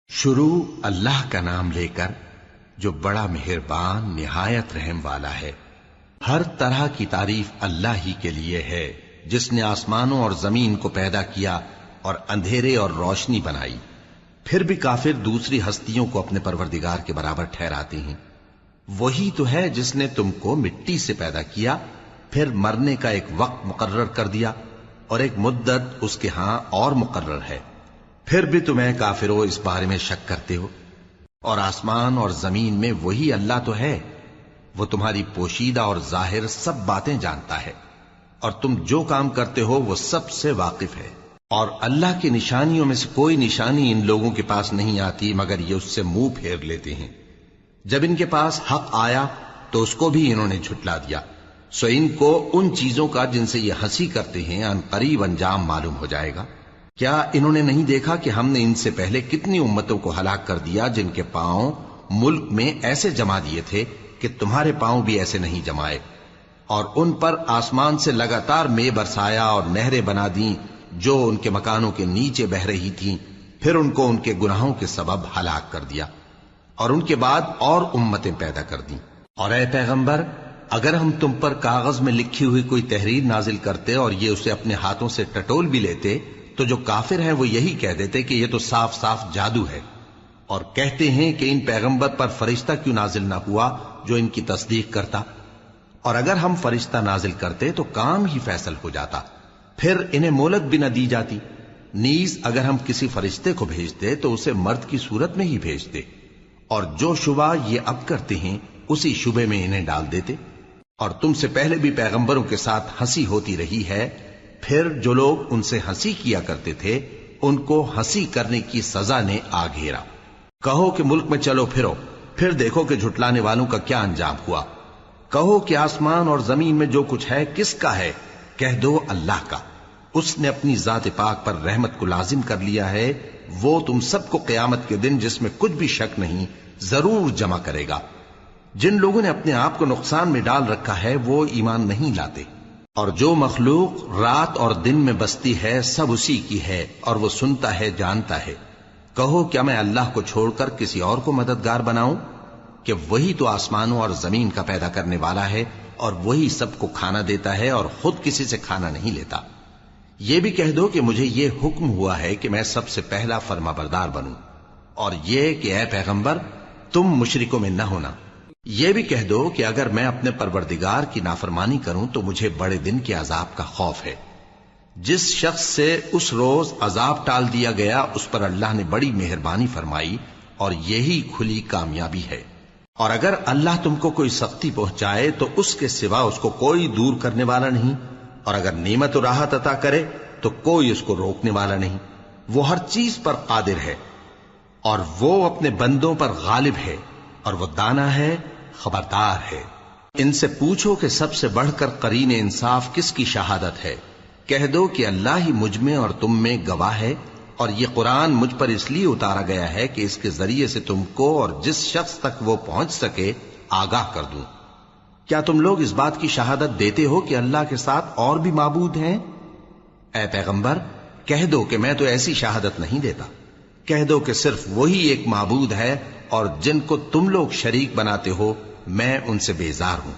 شروع اللہ کا نام لے کر جو بڑا مہربان نہایت رحم والا ہے۔ ہر طرح کی تعریف اللہ ہی کے لیے ہے جس نے آسمانوں اور زمین کو پیدا کیا اور اندھیرے اور روشنی بنائی۔ پھر بھی کافر دوسری ہستیوں کو اپنے پروردگار کے برابر ٹھہراتے ہیں۔ وہی تو ہے جس نے تم کو مٹی سے پیدا کیا، پھر مرنے کا ایک وقت مقرر کر دیا اور ایک مدت اس کے ہاں اور مقرر ہے۔ پھر بھی تمہیں کافروں اس بارے میں شک کرتے ہو۔ اور آسمان اور زمین میں وہی اللہ تو ہے، وہ تمہاری پوشیدہ اور ظاہر سب باتیں جانتا ہے، اور تم جو کام کرتے ہو وہ سب سے واقف ہے۔ اور اللہ کی نشانیوں میں سے کوئی نشانی ان لوگوں کے پاس نہیں آتی مگر یہ اس سے منہ پھیر لیتے ہیں۔ جب ان کے پاس حق آیا تو اس کو بھی انہوں نے جھٹلا دیا، سو ان کو ان چیزوں کا جن سے یہ ہنسی کرتے ہیں ان قریب انجام معلوم ہو جائے گا۔ کیا انہوں نے نہیں دیکھا کہ ہم نے ان سے پہلے کتنی امتوں کو ہلاک کر دیا جن کے پاؤں ملک میں ایسے جما دیے تھے کہ تمہارے پاؤں بھی ایسے نہیں جمائے، اور ان پر آسمان سے لگاتار مے برسایا اور نہریں بنا دیں جو ان کے مکانوں کے نیچے بہ رہی تھیں، پھر ان کو ان کے گناہوں کے سبب ہلاک کر دیا، اور ان کے بعد اور امتیں پیدا کر دیں۔ اور اے پیغمبر، اگر ہم تم پر کاغذ میں لکھی ہوئی کوئی تحریر نازل کرتے اور یہ اسے اپنے ہاتھوں سے ٹٹول بھی لیتے تو جو کافر ہیں وہ یہی کہہ دیتے کہ یہ تو صاف صاف جادو ہے، اور کہتے ہیں کہ ان پیغمبر پر فرشتہ کیوں نازل نہ ہوا جو ان کی تصدیق کرتا، اور اگر ہم فرشتہ نازل کرتے تو کام ہی فیصل ہو جاتا، پھر انہیں مہلت بھی نہ دی جاتی۔ نیز اگر ہم کسی فرشتے کو بھیجتے تو اسے مرد کی صورت میں ہی بھیجتے، اور جو شبہ یہ اب کرتے ہیں اسی شبے میں انہیں ڈال دیتے۔ اور تم سے پہلے بھی پیغمبروں کے ساتھ ہنسی ہوتی رہی ہے، پھر جو لوگ ان سے ہنسی کیا کرتے تھے ان کو ہنسی کرنے کی سزا نے آ گھیرا۔ کہو کہ ملک میں چلو پھرو، پھر دیکھو کہ جھٹلانے والوں کا کیا انجام ہوا۔ کہو کہ آسمان اور زمین میں جو کچھ ہے کس کا ہے؟ کہہ دو اللہ کا۔ اس نے اپنی ذات پاک پر رحمت کو لازم کر لیا ہے، وہ تم سب کو قیامت کے دن جس میں کچھ بھی شک نہیں ضرور جمع کرے گا۔ جن لوگوں نے اپنے آپ کو نقصان میں ڈال رکھا ہے وہ ایمان نہیں لاتے، اور جو مخلوق رات اور دن میں بستی ہے سب اسی کی ہے، اور وہ سنتا ہے جانتا ہے۔ کہو کیا میں اللہ کو چھوڑ کر کسی اور کو مددگار بناؤں کہ وہی تو آسمانوں اور زمین کا پیدا کرنے والا ہے، اور وہی سب کو کھانا دیتا ہے اور خود کسی سے کھانا نہیں لیتا۔ یہ بھی کہہ دو کہ مجھے یہ حکم ہوا ہے کہ میں سب سے پہلا فرما بردار بنوں، اور یہ کہ اے پیغمبر تم مشرکوں میں نہ ہونا۔ یہ بھی کہہ دو کہ اگر میں اپنے پروردگار کی نافرمانی کروں تو مجھے بڑے دن کے عذاب کا خوف ہے۔ جس شخص سے اس روز عذاب ٹال دیا گیا اس پر اللہ نے بڑی مہربانی فرمائی، اور یہی کھلی کامیابی ہے۔ اور اگر اللہ تم کو کوئی سختی پہنچائے تو اس کے سوا اس کو کوئی دور کرنے والا نہیں، اور اگر نعمت و راحت عطا کرے تو کوئی اس کو روکنے والا نہیں۔ وہ ہر چیز پر قادر ہے، اور وہ اپنے بندوں پر غالب ہے، اور وہ دانا ہے، خبردار ہے۔ ان سے پوچھو کہ سب سے بڑھ کر قرین انصاف کس کی شہادت ہے؟ کہہ دو کہ اللہ ہی مجھ میں اور تم میں گواہ ہے، اور یہ قرآن مجھ پر اس لیے اتارا گیا ہے کہ اس کے ذریعے سے تم کو اور جس شخص تک وہ پہنچ سکے آگاہ کر دوں۔ کیا تم لوگ اس بات کی شہادت دیتے ہو کہ اللہ کے ساتھ اور بھی معبود ہیں؟ اے پیغمبر کہہ دو کہ میں تو ایسی شہادت نہیں دیتا۔ کہہ دو کہ صرف وہی ایک معبود ہے، اور جن کو تم لوگ شریک بناتے ہو میں ان سے بیزار ہوں۔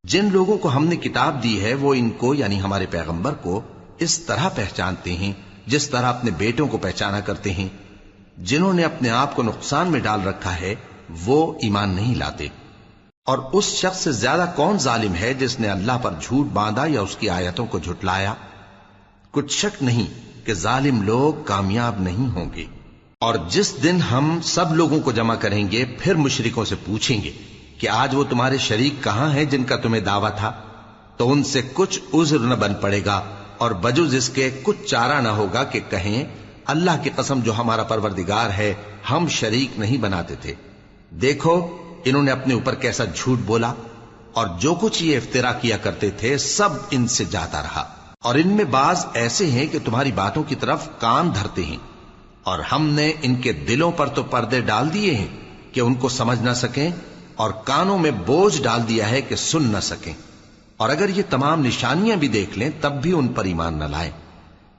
جن لوگوں کو ہم نے کتاب دی ہے وہ ان کو یعنی ہمارے پیغمبر کو اس طرح پہچانتے ہیں جس طرح اپنے بیٹوں کو پہچانا کرتے ہیں۔ جنہوں نے اپنے آپ کو نقصان میں ڈال رکھا ہے وہ ایمان نہیں لاتے۔ اور اس شخص سے زیادہ کون ظالم ہے جس نے اللہ پر جھوٹ باندھا یا اس کی آیتوں کو جھٹلایا؟ کچھ شک نہیں کہ ظالم لوگ کامیاب نہیں ہوں گے۔ اور جس دن ہم سب لوگوں کو جمع کریں گے پھر مشرکوں سے پوچھیں گے کہ آج وہ تمہارے شریک کہاں ہیں جن کا تمہیں دعویٰ تھا، تو ان سے کچھ عذر نہ بن پڑے گا، اور بجز اس کے کچھ چارہ نہ ہوگا کہ کہیں اللہ کی قسم جو ہمارا پروردگار ہے ہم شریک نہیں بناتے تھے۔ دیکھو انہوں نے اپنے اوپر کیسا جھوٹ بولا، اور جو کچھ یہ افترا کیا کرتے تھے سب ان سے جاتا رہا۔ اور ان میں بعض ایسے ہیں کہ تمہاری باتوں کی طرف کان دھرتے ہیں، اور ہم نے ان کے دلوں پر تو پردے ڈال دیے ہیں کہ ان کو سمجھ نہ سکیں، اور کانوں میں بوجھ ڈال دیا ہے کہ سن نہ سکیں، اور اگر یہ تمام نشانیاں بھی دیکھ لیں تب بھی ان پر ایمان نہ لائیں۔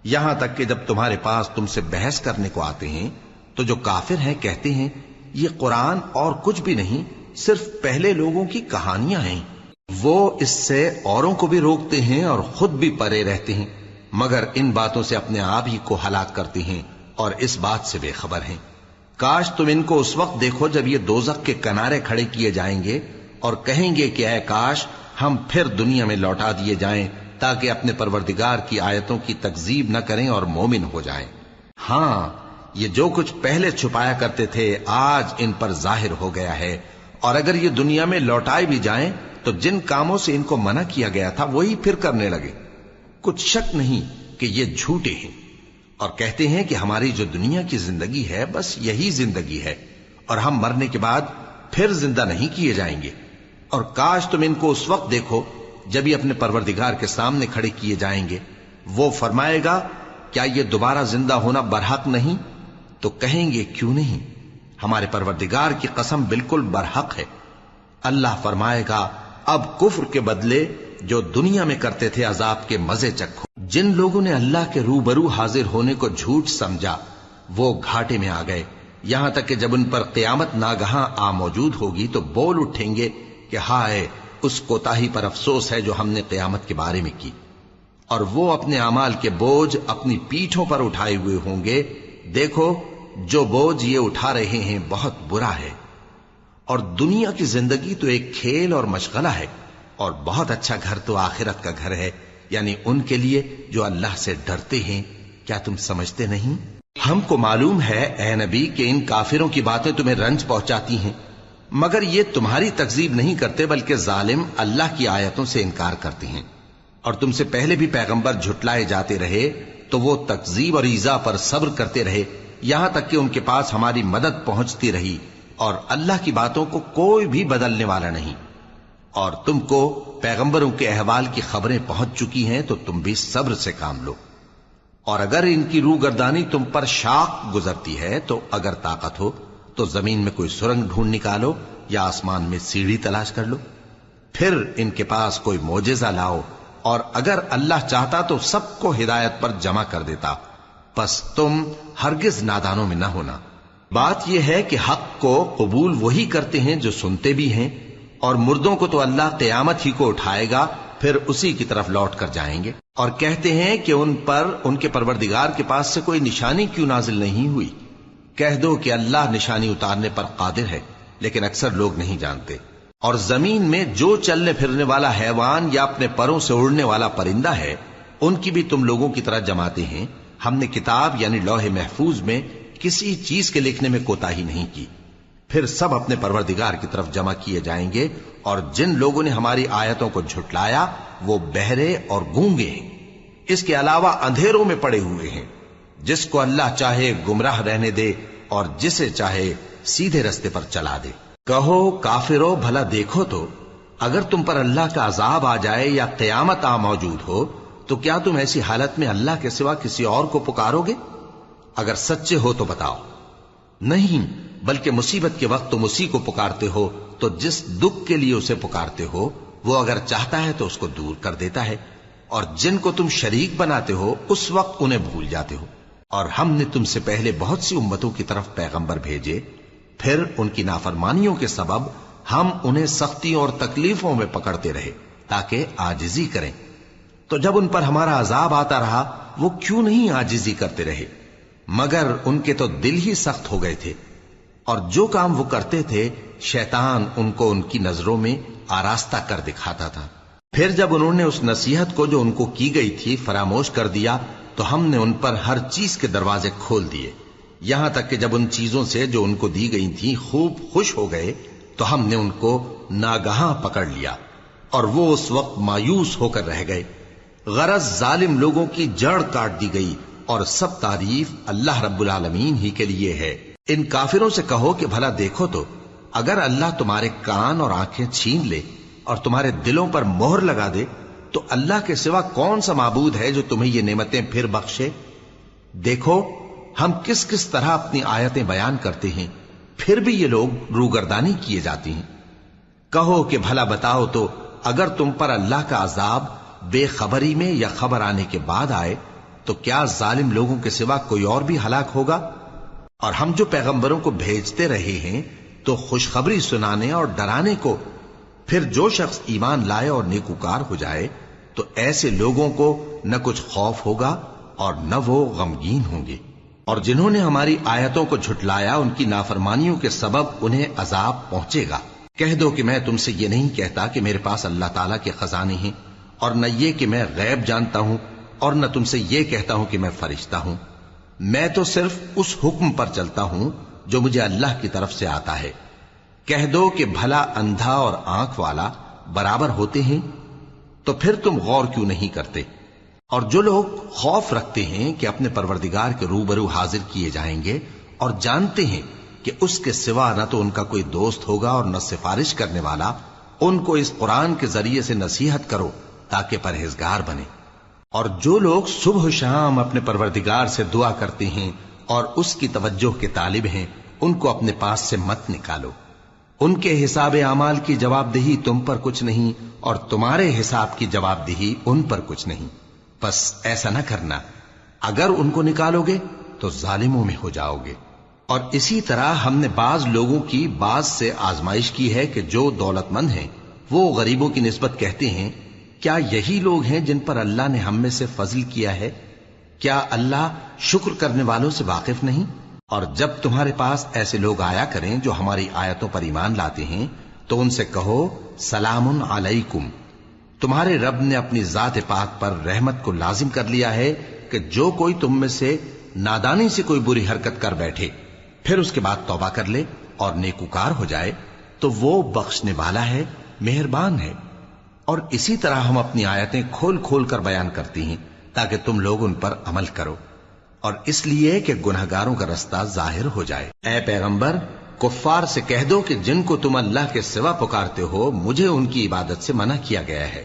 یہاں تک کہ جب تمہارے پاس تم سے بحث کرنے کو آتے ہیں تو جو کافر ہیں کہتے ہیں یہ قرآن اور کچھ بھی نہیں، صرف پہلے لوگوں کی کہانیاں ہیں۔ وہ اس سے اوروں کو بھی روکتے ہیں اور خود بھی پرے رہتے ہیں، مگر ان باتوں سے اپنے آپ ہی کو ہلاک کرتے ہیں اور اس بات سے بے خبر ہیں۔ کاش تم ان کو اس وقت دیکھو جب یہ دوزخ کے کنارے کھڑے کیے جائیں گے اور کہیں گے کہ اے کاش ہم پھر دنیا میں لوٹا دیے جائیں تاکہ اپنے پروردگار کی آیتوں کی تکذیب نہ کریں اور مومن ہو جائیں۔ ہاں، یہ جو کچھ پہلے چھپایا کرتے تھے آج ان پر ظاہر ہو گیا ہے، اور اگر یہ دنیا میں لوٹائے بھی جائیں تو جن کاموں سے ان کو منع کیا گیا تھا وہی پھر کرنے لگے۔ کچھ شک نہیں کہ یہ جھوٹے ہیں، اور کہتے ہیں کہ ہماری جو دنیا کی زندگی ہے بس یہی زندگی ہے اور ہم مرنے کے بعد پھر زندہ نہیں کیے جائیں گے۔ اور کاش تم ان کو اس وقت دیکھو جب یہ اپنے پروردگار کے سامنے کھڑے کیے جائیں گے، وہ فرمائے گا کیا یہ دوبارہ زندہ ہونا برحق نہیں؟ تو کہیں گے کیوں نہیں، ہمارے پروردگار کی قسم بالکل برحق ہے۔ اللہ فرمائے گا اب کفر کے بدلے جو دنیا میں کرتے تھے عذاب کے مزے چکھو۔ جن لوگوں نے اللہ کے روبرو حاضر ہونے کو جھوٹ سمجھا وہ گھاٹے میں آ گئے، یہاں تک کہ جب ان پر قیامت ناگہاں آ موجود ہوگی تو بول اٹھیں گے کہ ہائے اس کوتاہی پر افسوس ہے جو ہم نے قیامت کے بارے میں کی، اور وہ اپنے اعمال کے بوجھ اپنی پیٹھوں پر اٹھائے ہوئے ہوں گے۔ دیکھو جو بوجھ یہ اٹھا رہے ہیں بہت برا ہے، اور دنیا کی زندگی تو ایک کھیل اور مشغلہ ہے، اور بہت اچھا گھر تو آخرت کا گھر ہے، یعنی ان کے لیے جو اللہ سے ڈرتے ہیں۔ کیا تم سمجھتے نہیں؟ ہم کو معلوم ہے اے نبی کہ ان کافروں کی باتیں تمہیں رنج پہنچاتی ہیں، مگر یہ تمہاری تکذیب نہیں کرتے بلکہ ظالم اللہ کی آیتوں سے انکار کرتے ہیں، اور تم سے پہلے بھی پیغمبر جھٹلائے جاتے رہے تو وہ تکذیب اور ایذا پر صبر کرتے رہے یہاں تک کہ ان کے پاس ہماری مدد پہنچتی رہی، اور اللہ کی باتوں کو کوئی بھی بدلنے والا نہیں۔ اور تم کو پیغمبروں کے احوال کی خبریں پہنچ چکی ہیں تو تم بھی صبر سے کام لو، اور اگر ان کی روگردانی تم پر شاق گزرتی ہے تو اگر طاقت ہو تو زمین میں کوئی سرنگ ڈھونڈ نکالو یا آسمان میں سیڑھی تلاش کر لو، پھر ان کے پاس کوئی معجزہ لاؤ، اور اگر اللہ چاہتا تو سب کو ہدایت پر جمع کر دیتا، پس تم ہرگز نادانوں میں نہ ہونا۔ بات یہ ہے کہ حق کو قبول وہی کرتے ہیں جو سنتے بھی ہیں، اور مردوں کو تو اللہ قیامت ہی کو اٹھائے گا، پھر اسی کی طرف لوٹ کر جائیں گے۔ اور کہتے ہیں کہ ان پر ان کے پروردگار کے پاس سے کوئی نشانی کیوں نازل نہیں ہوئی؟ کہہ دو کہ اللہ نشانی اتارنے پر قادر ہے، لیکن اکثر لوگ نہیں جانتے۔ اور زمین میں جو چلنے پھرنے والا حیوان یا اپنے پروں سے اڑنے والا پرندہ ہے ان کی بھی تم لوگوں کی طرح جماتے ہیں۔ ہم نے کتاب یعنی لوح محفوظ میں کسی چیز کے لکھنے میں کوتاہی نہیں کی، پھر سب اپنے پروردگار کی طرف جمع کیے جائیں گے۔ اور جن لوگوں نے ہماری آیتوں کو جھٹلایا وہ بہرے اور گونگے ہیں، اس کے علاوہ اندھیروں میں پڑے ہوئے ہیں۔ جس کو اللہ چاہے گمراہ رہنے دے اور جسے چاہے سیدھے رستے پر چلا دے۔ کہو کافرو بھلا دیکھو تو اگر تم پر اللہ کا عذاب آ جائے یا قیامت آ موجود ہو تو کیا تم ایسی حالت میں اللہ کے سوا کسی اور کو پکارو گے؟ اگر سچے ہو تو بتاؤ۔ نہیں، بلکہ مصیبت کے وقت تم اسی کو پکارتے ہو، تو جس دکھ کے لیے اسے پکارتے ہو وہ اگر چاہتا ہے تو اس کو دور کر دیتا ہے، اور جن کو تم شریک بناتے ہو اس وقت انہیں بھول جاتے ہو۔ اور ہم نے تم سے پہلے بہت سی امتوں کی طرف پیغمبر بھیجے، پھر ان کی نافرمانیوں کے سبب ہم انہیں سختیوں اور تکلیفوں میں پکڑتے رہے تاکہ عاجزی کریں۔ تو جب ان پر ہمارا عذاب آتا رہا وہ کیوں نہیں عاجزی کرتے رہے، مگر ان کے تو دل ہی سخت ہو گئے تھے، اور جو کام وہ کرتے تھے شیطان ان کو ان کی نظروں میں آراستہ کر دکھاتا تھا۔ پھر جب انہوں نے اس نصیحت کو جو ان کو کی گئی تھی فراموش کر دیا تو ہم نے ان پر ہر چیز کے دروازے کھول دیے، یہاں تک کہ جب ان چیزوں سے جو ان کو دی گئی تھیں خوب خوش ہو گئے تو ہم نے ان کو ناگہاں پکڑ لیا، اور وہ اس وقت مایوس ہو کر رہ گئے۔ غرض ظالم لوگوں کی جڑ کاٹ دی گئی، اور سب تعریف اللہ رب العالمین ہی کے لیے ہے۔ ان کافروں سے کہو کہ بھلا دیکھو تو اگر اللہ تمہارے کان اور آنکھیں چھین لے اور تمہارے دلوں پر مہر لگا دے تو اللہ کے سوا کون سا معبود ہے جو تمہیں یہ نعمتیں پھر بخشے؟ دیکھو ہم کس کس طرح اپنی آیتیں بیان کرتے ہیں، پھر بھی یہ لوگ روگردانی کیے جاتی ہیں۔ کہو کہ بھلا بتاؤ تو اگر تم پر اللہ کا عذاب بے خبری میں یا خبر آنے کے بعد آئے تو کیا ظالم لوگوں کے سوا کوئی اور بھی ہلاک ہوگا؟ اور ہم جو پیغمبروں کو بھیجتے رہے ہیں تو خوشخبری سنانے اور ڈرانے کو، پھر جو شخص ایمان لائے اور نیکوکار ہو جائے تو ایسے لوگوں کو نہ کچھ خوف ہوگا اور نہ وہ غمگین ہوں گے۔ اور جنہوں نے ہماری آیتوں کو جھٹلایا ان کی نافرمانیوں کے سبب انہیں عذاب پہنچے گا۔ کہہ دو کہ میں تم سے یہ نہیں کہتا کہ میرے پاس اللہ تعالیٰ کے خزانے ہیں، اور نہ یہ کہ میں غیب جانتا ہوں، اور نہ تم سے یہ کہتا ہوں کہ میں فرشتہ ہوں۔ میں تو صرف اس حکم پر چلتا ہوں جو مجھے اللہ کی طرف سے آتا ہے۔ کہہ دو کہ بھلا اندھا اور آنکھ والا برابر ہوتے ہیں؟ تو پھر تم غور کیوں نہیں کرتے؟ اور جو لوگ خوف رکھتے ہیں کہ اپنے پروردگار کے روبرو حاضر کیے جائیں گے اور جانتے ہیں کہ اس کے سوا نہ تو ان کا کوئی دوست ہوگا اور نہ سفارش کرنے والا، ان کو اس قرآن کے ذریعے سے نصیحت کرو تاکہ پرہیزگار بنے۔ اور جو لوگ صبح و شام اپنے پروردگار سے دعا کرتے ہیں اور اس کی توجہ کے طالب ہیں، ان کو اپنے پاس سے مت نکالو۔ ان کے حساب اعمال کی جواب دہی تم پر کچھ نہیں، اور تمہارے حساب کی جواب دہی ان پر کچھ نہیں۔ بس ایسا نہ کرنا، اگر ان کو نکالو گے تو ظالموں میں ہو جاؤ گے۔ اور اسی طرح ہم نے بعض لوگوں کی بعض سے آزمائش کی ہے کہ جو دولت مند ہیں وہ غریبوں کی نسبت کہتے ہیں کیا یہی لوگ ہیں جن پر اللہ نے ہم میں سے فضل کیا ہے؟ کیا اللہ شکر کرنے والوں سے واقف نہیں؟ اور جب تمہارے پاس ایسے لوگ آیا کریں جو ہماری آیتوں پر ایمان لاتے ہیں تو ان سے کہو سلام علیکم، تمہارے رب نے اپنی ذات پاک پر رحمت کو لازم کر لیا ہے کہ جو کوئی تم میں سے نادانی سے کوئی بری حرکت کر بیٹھے پھر اس کے بعد توبہ کر لے اور نیکوکار ہو جائے تو وہ بخشنے والا ہے، مہربان ہے۔ اور اسی طرح ہم اپنی آیتیں کھول کھول کر بیان کرتی ہیں تاکہ تم لوگ ان پر عمل کرو، اور اس لیے کہ گنہگاروں کا رستہ ظاہر ہو جائے۔ اے پیغمبر، کفار سے کہہ دو کہ جن کو تم اللہ کے سوا پکارتے ہو مجھے ان کی عبادت سے منع کیا گیا ہے۔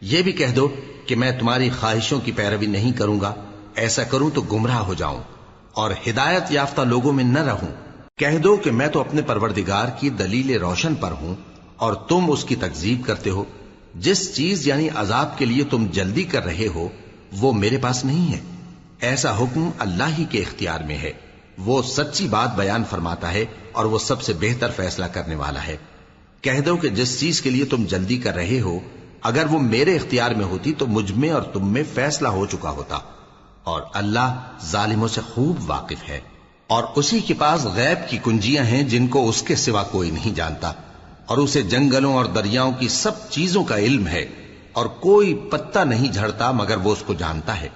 یہ بھی کہہ دو کہ میں تمہاری خواہشوں کی پیروی نہیں کروں گا، ایسا کروں تو گمراہ ہو جاؤں اور ہدایت یافتہ لوگوں میں نہ رہوں۔ کہہ دو کہ میں تو اپنے پروردگار کی دلیل روشن پر ہوں اور تم اس کی تکذیب کرتے ہو۔ جس چیز یعنی عذاب کے لیے تم جلدی کر رہے ہو وہ میرے پاس نہیں ہے، ایسا حکم اللہ ہی کے اختیار میں ہے۔ وہ سچی بات بیان فرماتا ہے اور وہ سب سے بہتر فیصلہ کرنے والا ہے۔ کہہ دو کہ جس چیز کے لیے تم جلدی کر رہے ہو اگر وہ میرے اختیار میں ہوتی تو مجھ میں اور تم میں فیصلہ ہو چکا ہوتا، اور اللہ ظالموں سے خوب واقف ہے۔ اور اسی کے پاس غیب کی کنجیاں ہیں جن کو اس کے سوا کوئی نہیں جانتا، اور اسے جنگلوں اور دریاؤں کی سب چیزوں کا علم ہے، اور کوئی پتا نہیں جھڑتا مگر وہ اس کو جانتا ہے،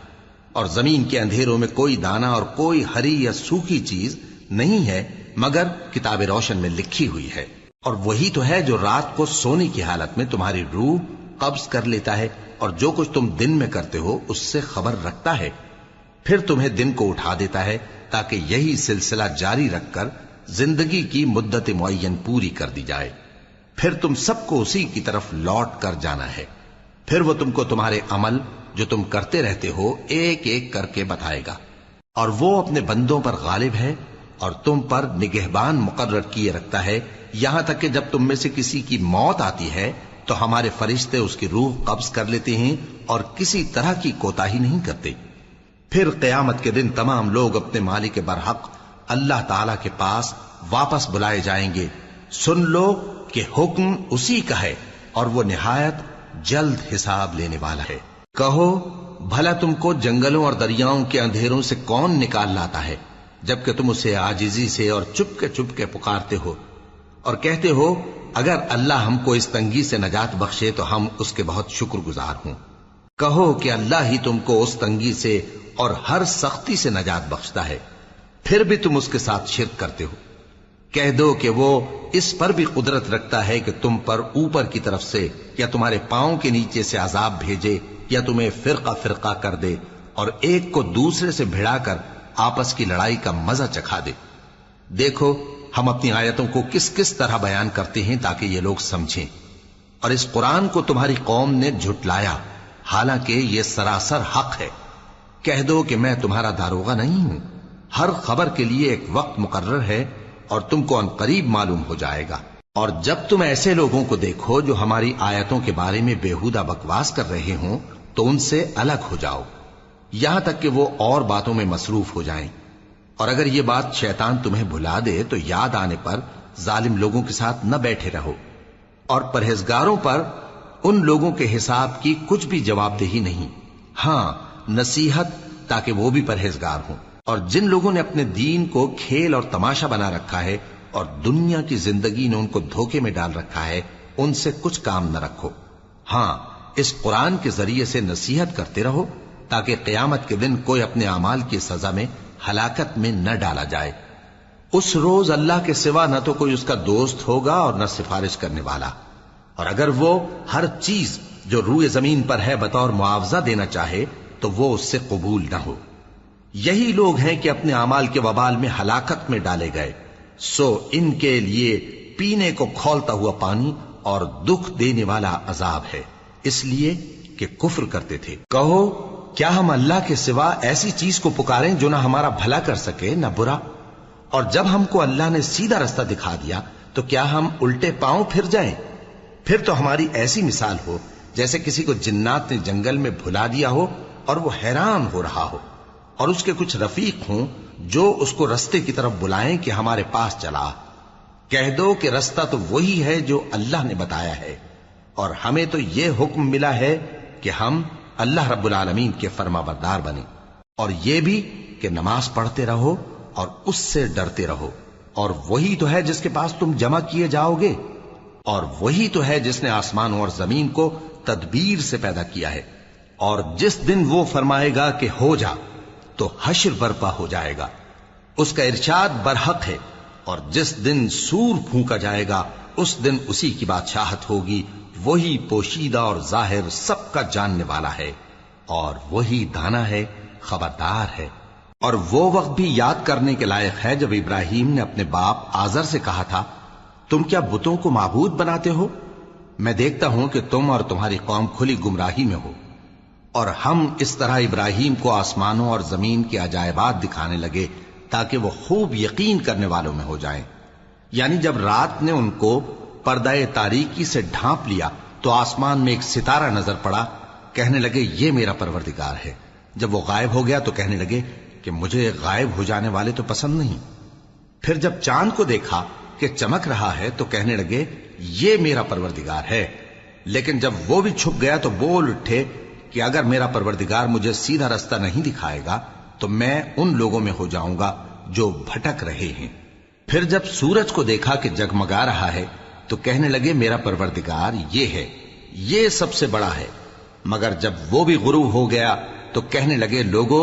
اور زمین کے اندھیروں میں کوئی دانہ اور کوئی ہری یا سوکھی چیز نہیں ہے مگر کتاب روشن میں لکھی ہوئی ہے۔ اور وہی تو ہے جو رات کو سونے کی حالت میں تمہاری روح قبض کر لیتا ہے اور جو کچھ تم دن میں کرتے ہو اس سے خبر رکھتا ہے، پھر تمہیں دن کو اٹھا دیتا ہے تاکہ یہی سلسلہ جاری رکھ کر زندگی کی مدت معین پوری کر دی جائے، پھر تم سب کو اسی کی طرف لوٹ کر جانا ہے، پھر وہ تم کو تمہارے عمل جو تم کرتے رہتے ہو ایک ایک کر کے بتائے گا۔ اور وہ اپنے بندوں پر غالب ہے اور تم پر نگہبان مقرر کیے رکھتا ہے، یہاں تک کہ جب تم میں سے کسی کی موت آتی ہے تو ہمارے فرشتے اس کی روح قبض کر لیتے ہیں اور کسی طرح کی کوتاہی نہیں کرتے۔ پھر قیامت کے دن تمام لوگ اپنے مالک برحق اللہ تعالی کے پاس واپس بلائے جائیں گے۔ سن لو کہ حکم اسی کا ہے اور وہ نہایت جلد حساب لینے والا ہے۔ کہو بھلا تم کو جنگلوں اور دریاؤں کے اندھیروں سے کون نکال لاتا ہے جبکہ تم اسے عاجزی سے اور چپ کے پکارتے ہو اور کہتے ہو اگر اللہ ہم کو اس تنگی سے نجات بخشے تو ہم اس کے بہت شکر گزار ہوں۔ کہو کہ اللہ ہی تم کو اس تنگی سے اور ہر سختی سے نجات بخشتا ہے، پھر بھی تم اس کے ساتھ شرک کرتے ہو۔ کہہ دو کہ وہ اس پر بھی قدرت رکھتا ہے کہ تم پر اوپر کی طرف سے یا تمہارے پاؤں کے نیچے سے عذاب بھیجے یا تمہیں فرقہ فرقہ کر دے اور ایک کو دوسرے سے بھڑا کر آپس کی لڑائی کا مزہ چکھا دے۔ دیکھو ہم اپنی آیتوں کو کس کس طرح بیان کرتے ہیں تاکہ یہ لوگ سمجھیں، اور اس قرآن کو تمہاری قوم نے جھٹلایا حالانکہ یہ سراسر حق ہے۔ کہہ دو کہ میں تمہارا داروغہ نہیں ہوں، ہر خبر کے لیے ایک وقت مقرر ہے اور تم کو عنقریب معلوم ہو جائے گا۔ اور جب تم ایسے لوگوں کو دیکھو جو ہماری آیتوں کے بارے میں بےہودہ بکواس کر رہے ہوں تو ان سے الگ ہو جاؤ یہاں تک کہ وہ اور باتوں میں مصروف ہو جائیں۔ اور اگر یہ بات شیطان تمہیں بھلا دے تو یاد آنے پر ظالم لوگوں کے ساتھ نہ بیٹھے رہو، اور پرہیزگاروں پر ان لوگوں کے حساب کی کچھ بھی جواب دہی نہیں، ہاں نصیحت تاکہ وہ بھی پرہیزگار ہوں۔ اور جن لوگوں نے اپنے دین کو کھیل اور تماشا بنا رکھا ہے اور دنیا کی زندگی نے ان کو دھوکے میں ڈال رکھا ہے، ان سے کچھ کام نہ رکھو، ہاں اس قرآن کے ذریعے سے نصیحت کرتے رہو تاکہ قیامت کے دن کوئی اپنے اعمال کی سزا میں ہلاکت میں نہ ڈالا جائے۔ اس روز اللہ کے سوا نہ تو کوئی اس کا دوست ہوگا اور نہ سفارش کرنے والا، اور اگر وہ ہر چیز جو روئے زمین پر ہے بطور معاوضہ دینا چاہے تو وہ اس سے قبول نہ ہو۔ یہی لوگ ہیں کہ اپنے اعمال کے وبال میں ہلاکت میں ڈالے گئے، سو ان کے لیے پینے کو کھولتا ہوا پانی اور دکھ دینے والا عذاب ہے، اس لیے کہ کفر کرتے تھے۔ کہو کیا ہم اللہ کے سوا ایسی چیز کو پکاریں جو نہ ہمارا بھلا کر سکے نہ برا؟ اور جب ہم کو اللہ نے سیدھا رستہ دکھا دیا تو کیا ہم الٹے پاؤں پھر جائیں؟ پھر تو ہماری ایسی مثال ہو جیسے کسی کو جنات نے جنگل میں بھلا دیا ہو اور وہ حیران ہو رہا ہو، اور اس کے کچھ رفیق ہوں جو اس کو رستے کی طرف بلائیں کہ ہمارے پاس چلا۔ کہہ دو کہ رستہ تو وہی ہے جو اللہ نے بتایا ہے، اور ہمیں تو یہ حکم ملا ہے کہ ہم اللہ رب العالمین کے فرما بردار بنیں، اور یہ بھی کہ نماز پڑھتے رہو اور اس سے ڈرتے رہو، اور وہی تو ہے جس کے پاس تم جمع کیے جاؤ گے، اور وہی تو ہے جس نے آسمانوں اور زمین کو تدبیر سے پیدا کیا ہے، اور جس دن وہ فرمائے گا کہ ہو جا تو حشر برپا ہو جائے گا، اس کا ارشاد برحق ہے، اور جس دن سور پھونکا جائے گا اس دن اسی کی بادشاہت ہوگی، وہی پوشیدہ اور ظاہر سب کا جاننے والا ہے، اور وہی دانا ہے، خبردار ہے۔ اور وہ وقت بھی یاد کرنے کے لائق ہے جب ابراہیم نے اپنے باپ آزر سے کہا تھا، تم کیا بتوں کو معبود بناتے ہو؟ میں دیکھتا ہوں کہ تم اور تمہاری قوم کھلی گمراہی میں ہو۔ اور ہم اس طرح ابراہیم کو آسمانوں اور زمین کے عجائبات دکھانے لگے تاکہ وہ خوب یقین کرنے والوں میں ہو جائیں۔ یعنی جب رات نے ان کو پردہ تاریکی سے ڈھانپ لیا تو آسمان میں ایک ستارہ نظر پڑا، کہنے لگے یہ میرا پروردگار ہے۔ جب وہ غائب ہو گیا تو کہنے لگے کہ مجھے غائب ہو جانے والے تو پسند نہیں۔ پھر جب چاند کو دیکھا کہ چمک رہا ہے تو کہنے لگے یہ میرا پروردگار ہے۔ لیکن جب وہ بھی چھپ گیا تو بول اٹھے کہ اگر میرا پروردگار مجھے سیدھا رستہ نہیں دکھائے گا تو میں ان لوگوں میں ہو جاؤں گا جو بھٹک رہے ہیں۔ پھر جب سورج کو دیکھا کہ جگمگا رہا ہے تو کہنے لگے میرا پروردگار یہ ہے، یہ سب سے بڑا ہے۔ مگر جب وہ بھی غروب ہو گیا تو کہنے لگے لوگو،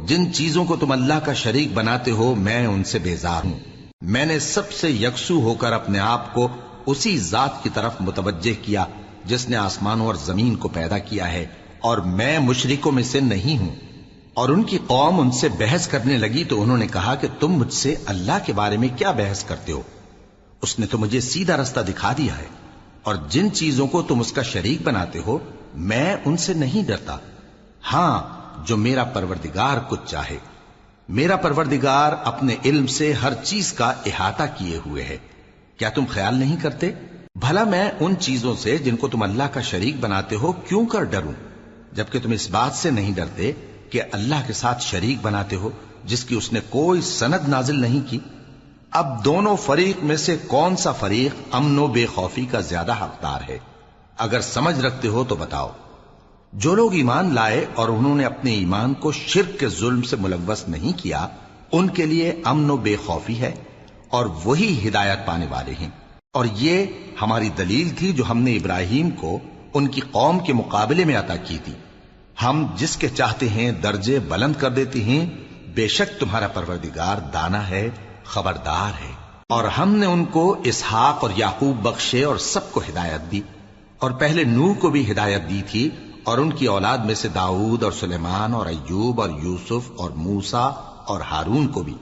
جن چیزوں کو تم اللہ کا شریک بناتے ہو میں ان سے بیزار ہوں۔ میں نے سب سے یکسو ہو کر اپنے آپ کو اسی ذات کی طرف متوجہ کیا جس نے آسمانوں اور زمین کو پیدا کیا ہے، اور میں مشرکوں میں سے نہیں ہوں۔ اور ان کی قوم ان سے بحث کرنے لگی تو انہوں نے کہا کہ تم مجھ سے اللہ کے بارے میں کیا بحث کرتے ہو؟ اس نے تو مجھے سیدھا رستہ دکھا دیا ہے، اور جن چیزوں کو تم اس کا شریک بناتے ہو میں ان سے نہیں ڈرتا، ہاں جو میرا پروردگار کچھ چاہے۔ میرا پروردگار اپنے علم سے ہر چیز کا احاطہ کیے ہوئے ہے۔ کیا تم خیال نہیں کرتے؟ بھلا میں ان چیزوں سے جن کو تم اللہ کا شریک بناتے ہو کیوں کر ڈروں، جبکہ تم اس بات سے نہیں ڈرتے کہ اللہ کے ساتھ شریک بناتے ہو جس کی اس نے کوئی سند نازل نہیں کی۔ اب دونوں فریق میں سے کون سا فریق امن و بے خوفی کا زیادہ حقدار ہے؟ اگر سمجھ رکھتے ہو تو بتاؤ۔ جو لوگ ایمان لائے اور انہوں نے اپنے ایمان کو شرک کے ظلم سے ملوث نہیں کیا، ان کے لیے امن و بے خوفی ہے، اور وہی ہدایت پانے والے ہیں۔ اور یہ ہماری دلیل تھی جو ہم نے ابراہیم کو ان کی قوم کے مقابلے میں عطا کی تھی۔ ہم جس کے چاہتے ہیں درجے بلند کر دیتے ہیں، بے شک تمہارا پروردگار دانا ہے، خبردار ہے۔ اور ہم نے ان کو اسحاق اور یعقوب بخشے اور سب کو ہدایت دی، اور پہلے نوح کو بھی ہدایت دی تھی، اور ان کی اولاد میں سے داؤد اور سلیمان اور ایوب اور یوسف اور موسیٰ اور ہارون کو بھی۔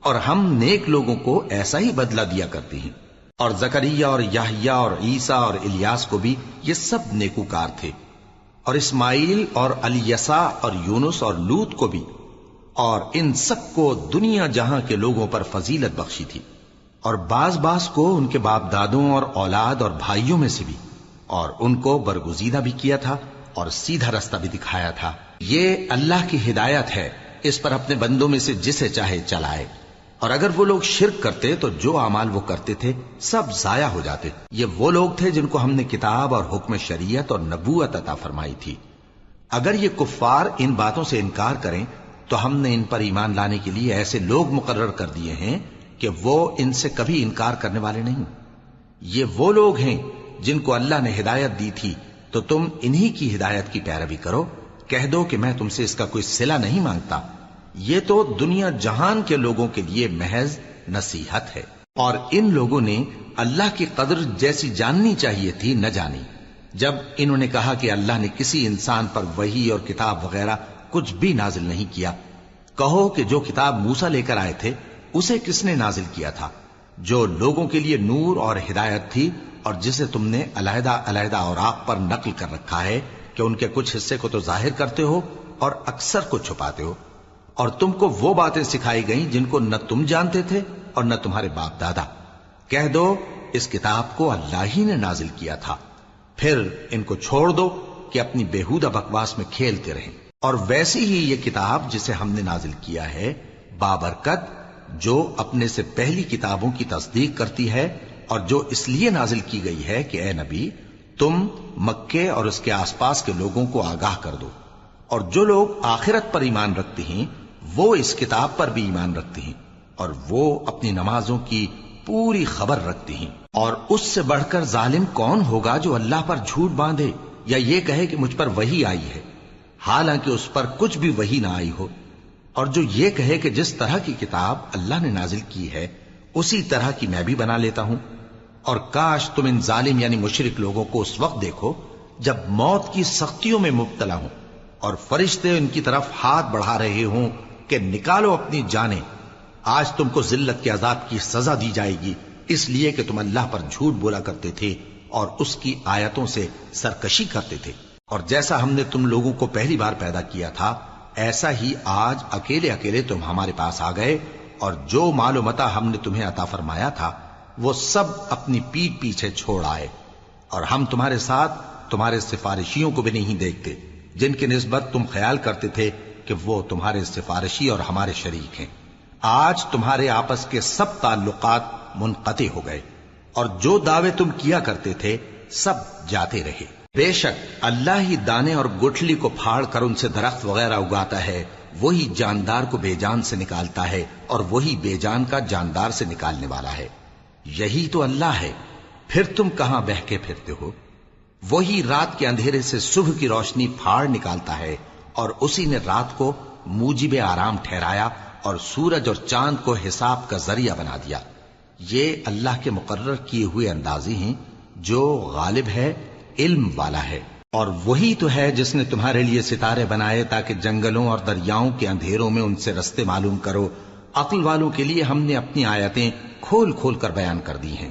اور ہم نیک لوگوں کو ایسا ہی بدلہ دیا کرتے ہیں۔ اور زکریا اور یحییٰ اور عیسیٰ اور الیاس کو بھی، یہ سب نیکوکار تھے۔ اور اسماعیل اور الیسع اور یونس اور لوط کو بھی، اور ان سب کو دنیا جہاں کے لوگوں پر فضیلت بخشی تھی، اور بعض کو ان کے باپ دادوں اور اولاد اور بھائیوں میں سے بھی، اور ان کو برگزیدہ بھی کیا تھا اور سیدھا رستہ بھی دکھایا تھا۔ یہ اللہ کی ہدایت ہے اس پر اپنے بندوں میں سے جسے چاہے چلائے، اور اگر وہ لوگ شرک کرتے تو جو اعمال وہ کرتے تھے سب ضائع ہو جاتے۔ یہ وہ لوگ تھے جن کو ہم نے کتاب اور حکم شریعت اور نبوت عطا فرمائی تھی۔ اگر یہ کفار ان باتوں سے انکار کریں تو ہم نے ان پر ایمان لانے کے لیے ایسے لوگ مقرر کر دیے ہیں کہ وہ ان سے کبھی انکار کرنے والے نہیں۔ یہ وہ لوگ ہیں جن کو اللہ نے ہدایت دی تھی، تو تم انہی کی ہدایت کی پیروی کرو۔ کہہ دو کہ میں تم سے اس کا کوئی صلہ نہیں مانگتا، یہ تو دنیا جہان کے لوگوں کے لیے محض نصیحت ہے۔ اور ان لوگوں نے اللہ کی قدر جیسی جاننی چاہیے تھی نہ جانی، جب انہوں نے کہا کہ اللہ نے کسی انسان پر وحی اور کتاب وغیرہ کچھ بھی نازل نہیں کیا۔ کہو کہ جو کتاب موسیٰ لے کر آئے تھے اسے کس نے نازل کیا تھا؟ جو لوگوں کے لیے نور اور ہدایت تھی، اور جسے تم نے علیحدہ علیحدہ اوراق پر نقل کر رکھا ہے کہ ان کے کچھ حصے کو تو ظاہر کرتے ہو اور اکثر کو چھپاتے ہو۔ اور تم کو وہ باتیں سکھائی گئیں جن کو نہ تم جانتے تھے اور نہ تمہارے باپ دادا۔ کہہ دو اس کتاب کو اللہ ہی نے نازل کیا تھا، پھر ان کو چھوڑ دو کہ اپنی بیہودہ بکواس میں کھیلتے رہیں۔ اور ویسی ہی یہ کتاب جسے ہم نے نازل کیا ہے بابرکت، جو اپنے سے پہلی کتابوں کی تصدیق کرتی ہے، اور جو اس لیے نازل کی گئی ہے کہ اے نبی تم مکے اور اس کے آس پاس کے لوگوں کو آگاہ کر دو، اور جو لوگ آخرت پر ایمان رکھتے ہیں وہ اس کتاب پر بھی ایمان رکھتے ہیں، اور وہ اپنی نمازوں کی پوری خبر رکھتے ہیں۔ اور اس سے بڑھ کر ظالم کون ہوگا جو اللہ پر جھوٹ باندھے یا یہ کہے کہ مجھ پر وحی آئی ہے، حالانکہ اس پر کچھ بھی وحی نہ آئی ہو، اور جو یہ کہے کہ جس طرح کی کتاب اللہ نے نازل کی ہے اسی طرح کی میں بھی بنا لیتا ہوں۔ اور کاش تم ان ظالم یعنی مشرک لوگوں کو اس وقت دیکھو جب موت کی سختیوں میں مبتلا ہوں، اور فرشتے ان کی طرف ہاتھ بڑھا رہے ہوں کہ نکالو اپنی جانیں، آج تم کو ذلت کے عذاب کی سزا دی جائے گی، اس لیے کہ تم اللہ پر جھوٹ بولا کرتے تھے اور اس کی آیتوں سے سرکشی کرتے تھے۔ اور جیسا ہم نے تم لوگوں کو پہلی بار پیدا کیا تھا ایسا ہی آج اکیلے اکیلے تم ہمارے پاس آ گئے، اور جو مال و متاع ہم نے تمہیں عطا فرمایا تھا وہ سب اپنی پیٹھ پیچھے چھوڑ آئے، اور ہم تمہارے ساتھ تمہارے سفارشیوں کو بھی نہیں دیکھتے جن کی نسبت تم خیال کرتے تھے کہ وہ تمہارے سفارشی اور ہمارے شریک ہیں۔ آج تمہارے آپس کے سب تعلقات منقطع ہو گئے، اور جو دعوے تم کیا کرتے تھے سب جاتے رہے۔ بے شک اللہ ہی دانے اور گٹھلی کو پھاڑ کر ان سے درخت وغیرہ اگاتا ہے، وہی جاندار کو بے جان سے نکالتا ہے اور وہی بے جان کا جاندار سے نکالنے والا ہے۔ یہی تو اللہ ہے، پھر تم کہاں بہکے پھرتے ہو؟ وہی رات کے اندھیرے سے صبح کی روشنی پھاڑ نکالتا ہے، اور اسی نے رات کو موجب آرام ٹھہرایا اور سورج اور چاند کو حساب کا ذریعہ بنا دیا۔ یہ اللہ کے مقرر کیے ہوئے اندازے ہیں، جو غالب ہے، علم والا ہے۔ اور وہی تو ہے جس نے تمہارے لیے ستارے بنائے تاکہ جنگلوں اور دریاؤں کے اندھیروں میں ان سے رستے معلوم کرو۔ عقل والوں کے لیے ہم نے اپنی آیتیں کھول کھول کر بیان کر دی ہیں۔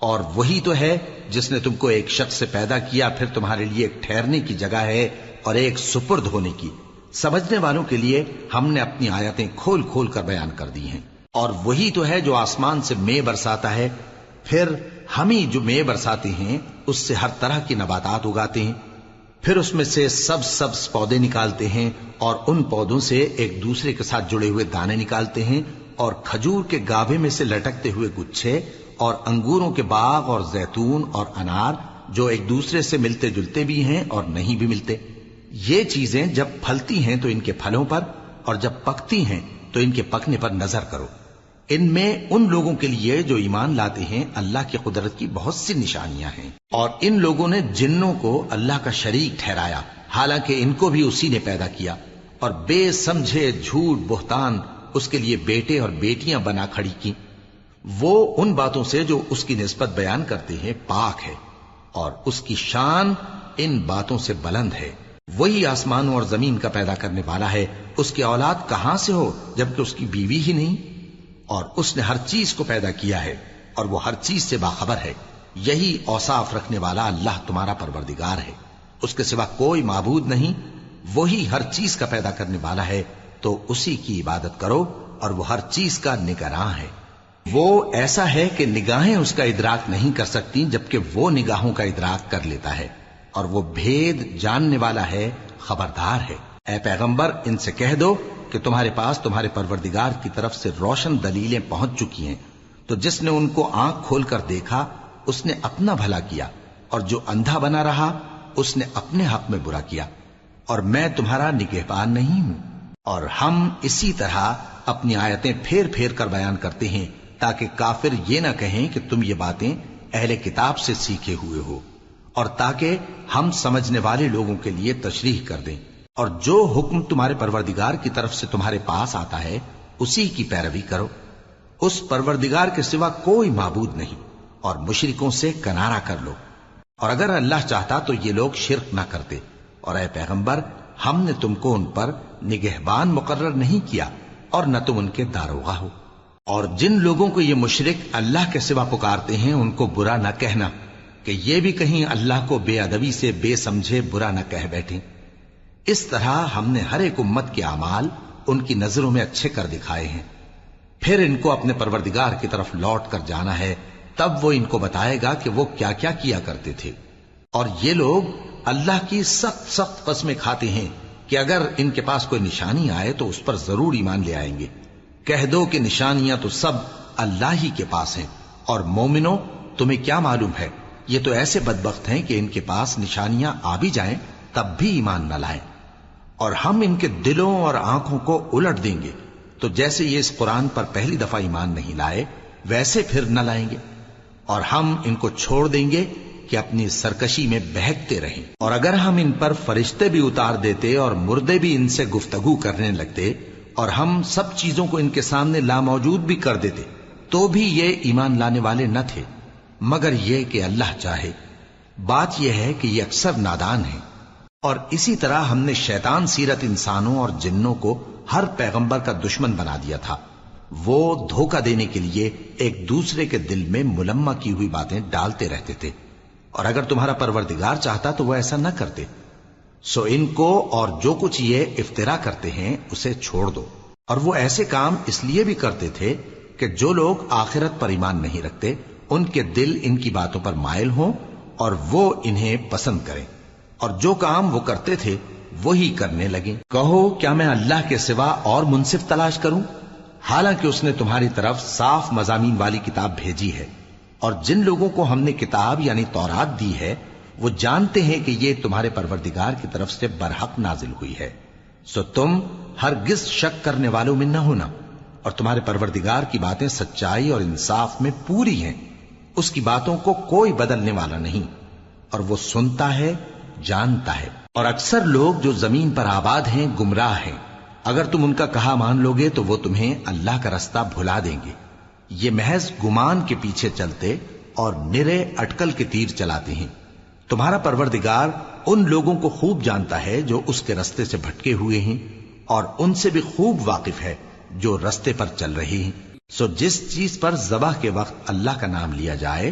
اور وہی تو ہے جس نے تم کو ایک شخص سے پیدا کیا، پھر تمہارے لیے ایک ٹھہرنے کی جگہ ہے اور ایک سپرد ہونے کی۔ سمجھنے والوں کے لیے ہم نے اپنی آیتیں کھول کھول کر بیان کر دی ہیں۔ اور وہی تو ہے جو آسمان سے مے برساتا ہے، پھر ہم ہی جو مے برساتے ہیں اس سے ہر طرح کی نباتات اگاتے ہیں، پھر اس میں سے سبز پودے نکالتے ہیں، اور ان پودوں سے ایک دوسرے کے ساتھ جڑے ہوئے دانے نکالتے ہیں، اور کھجور کے گابھے میں سے لٹکتے ہوئے گچھے، اور انگوروں کے باغ اور زیتون اور انار جو ایک دوسرے سے ملتے جلتے بھی ہیں اور نہیں بھی ملتے۔ یہ چیزیں جب پھلتی ہیں تو ان کے پھلوں پر، اور جب پکتی ہیں تو ان کے پکنے پر نظر کرو۔ ان میں ان لوگوں کے لیے جو ایمان لاتے ہیں اللہ کی قدرت کی بہت سی نشانیاں ہیں۔ اور ان لوگوں نے جنوں کو اللہ کا شریک ٹھہرایا، حالانکہ ان کو بھی اسی نے پیدا کیا، اور بے سمجھے جھوٹ بہتان اس کے لیے بیٹے اور بیٹیاں بنا کھڑی کی۔ وہ ان باتوں سے جو اس کی نسبت بیان کرتے ہیں پاک ہے، اور اس کی شان ان باتوں سے بلند ہے۔ وہی آسمانوں اور زمین کا پیدا کرنے والا ہے، اس کی اولاد کہاں سے ہو جبکہ اس کی بیوی ہی نہیں؟ اور اس نے ہر چیز کو پیدا کیا ہے اور وہ ہر چیز سے باخبر ہے۔ یہی اوصاف رکھنے والا اللہ تمہارا پروردگار ہے، اس کے سوا کوئی معبود نہیں۔ وہی ہر چیز کا پیدا کرنے والا ہے، تو اسی کی عبادت کرو، اور وہ ہر چیز کا نگراں ہے۔ وہ ایسا ہے کہ نگاہیں اس کا ادراک نہیں کر سکتی، جبکہ وہ نگاہوں کا ادراک کر لیتا ہے، اور وہ بھید جاننے والا ہے، خبردار ہے۔ اے پیغمبر ان سے کہہ دو کہ کہ تمہارے پاس تمہارے پروردگار کی طرف سے روشن دلیلیں پہنچ چکی ہیں، تو جس نے ان کو آنکھ کھول کر دیکھا اس نے اپنا بھلا کیا، اور جو اندھا بنا رہا اس نے اپنے حق میں برا کیا، اور میں تمہارا نگہبان نہیں ہوں۔ اور ہم اسی طرح اپنی آیتیں پھیر پھیر کر بیان کرتے ہیں تاکہ کافر یہ نہ کہیں کہ تم یہ باتیں اہل کتاب سے سیکھے ہوئے ہو، اور تاکہ ہم سمجھنے والے لوگوں کے لیے تشریح کر دیں۔ اور جو حکم تمہارے پروردگار کی طرف سے تمہارے پاس آتا ہے اسی کی پیروی کرو، اس پروردگار کے سوا کوئی معبود نہیں، اور مشرکوں سے کنارہ کر لو۔ اور اگر اللہ چاہتا تو یہ لوگ شرک نہ کرتے، اور اے پیغمبر ہم نے تم کو ان پر نگہبان مقرر نہیں کیا اور نہ تم ان کے داروغہ ہو۔ اور جن لوگوں کو یہ مشرک اللہ کے سوا پکارتے ہیں ان کو برا نہ کہنا کہ یہ بھی کہیں اللہ کو بے ادبی سے بے سمجھے برا نہ کہہ بیٹھیں۔ اس طرح ہم نے ہر ایک امت کے اعمال ان کی نظروں میں اچھے کر دکھائے ہیں، پھر ان کو اپنے پروردگار کی طرف لوٹ کر جانا ہے، تب وہ ان کو بتائے گا کہ وہ کیا کیا کیا کرتے تھے۔ اور یہ لوگ اللہ کی سخت سخت قسمیں کھاتے ہیں کہ اگر ان کے پاس کوئی نشانی آئے تو اس پر ضرور ایمان لے آئیں گے۔ کہہ دو کہ نشانیاں تو سب اللہ ہی کے پاس ہیں، اور مومنوں تمہیں کیا معلوم ہے، یہ تو ایسے بدبخت ہیں کہ ان کے پاس نشانیاں آ بھی جائیں تب بھی ایمان نہ لائیں۔ اور ہم ان کے دلوں اور آنکھوں کو الٹ دیں گے، تو جیسے یہ اس قرآن پر پہلی دفعہ ایمان نہیں لائے ویسے پھر نہ لائیں گے، اور ہم ان کو چھوڑ دیں گے کہ اپنی سرکشی میں بہکتے رہیں۔ اور اگر ہم ان پر فرشتے بھی اتار دیتے اور مردے بھی ان سے گفتگو کرنے لگتے اور ہم سب چیزوں کو ان کے سامنے لاموجود بھی کر دیتے تو بھی یہ ایمان لانے والے نہ تھے، مگر یہ کہ اللہ چاہے۔ بات یہ ہے کہ یہ اکثر نادان ہیں۔ اور اسی طرح ہم نے شیطان سیرت انسانوں اور جنوں کو ہر پیغمبر کا دشمن بنا دیا تھا، وہ دھوکہ دینے کے لیے ایک دوسرے کے دل میں ملمہ کی ہوئی باتیں ڈالتے رہتے تھے، اور اگر تمہارا پروردگار چاہتا تو وہ ایسا نہ کرتے۔ سو ان کو اور جو کچھ یہ افترا کرتے ہیں اسے چھوڑ دو۔ اور وہ ایسے کام اس لیے بھی کرتے تھے کہ جو لوگ آخرت پر ایمان نہیں رکھتے ان کے دل ان کی باتوں پر مائل ہوں اور وہ انہیں پسند کریں، اور جو کام وہ کرتے تھے وہی کرنے لگیں۔ کہو کیا میں اللہ کے سوا اور منصف تلاش کروں، حالانکہ اس نے تمہاری طرف صاف مضامین والی کتاب بھیجی ہے، اور جن لوگوں کو ہم نے کتاب یعنی تورات دی ہے وہ جانتے ہیں کہ یہ تمہارے پروردگار کی طرف سے برحق نازل ہوئی ہے، سو تم ہرگز شک کرنے والوں میں نہ ہونا، اور تمہارے پروردگار کی باتیں سچائی اور انصاف میں پوری ہیں، اس کی باتوں کو کوئی بدلنے والا نہیں، اور وہ سنتا ہے جانتا ہے۔ اور اکثر لوگ جو زمین پر آباد ہیں گمراہ ہیں، اگر تم ان کا کہا مان لوگے تو وہ تمہیں اللہ کا رستہ بھلا دیں گے۔ یہ محض گمان کے پیچھے چلتے اور نرے اٹکل کے تیر چلاتے ہیں۔ تمہارا پروردگار ان لوگوں کو خوب جانتا ہے جو اس کے رستے سے بھٹکے ہوئے ہیں، اور ان سے بھی خوب واقف ہے جو رستے پر چل رہے ہیں۔ سو جس چیز پر ذبح کے وقت اللہ کا نام لیا جائے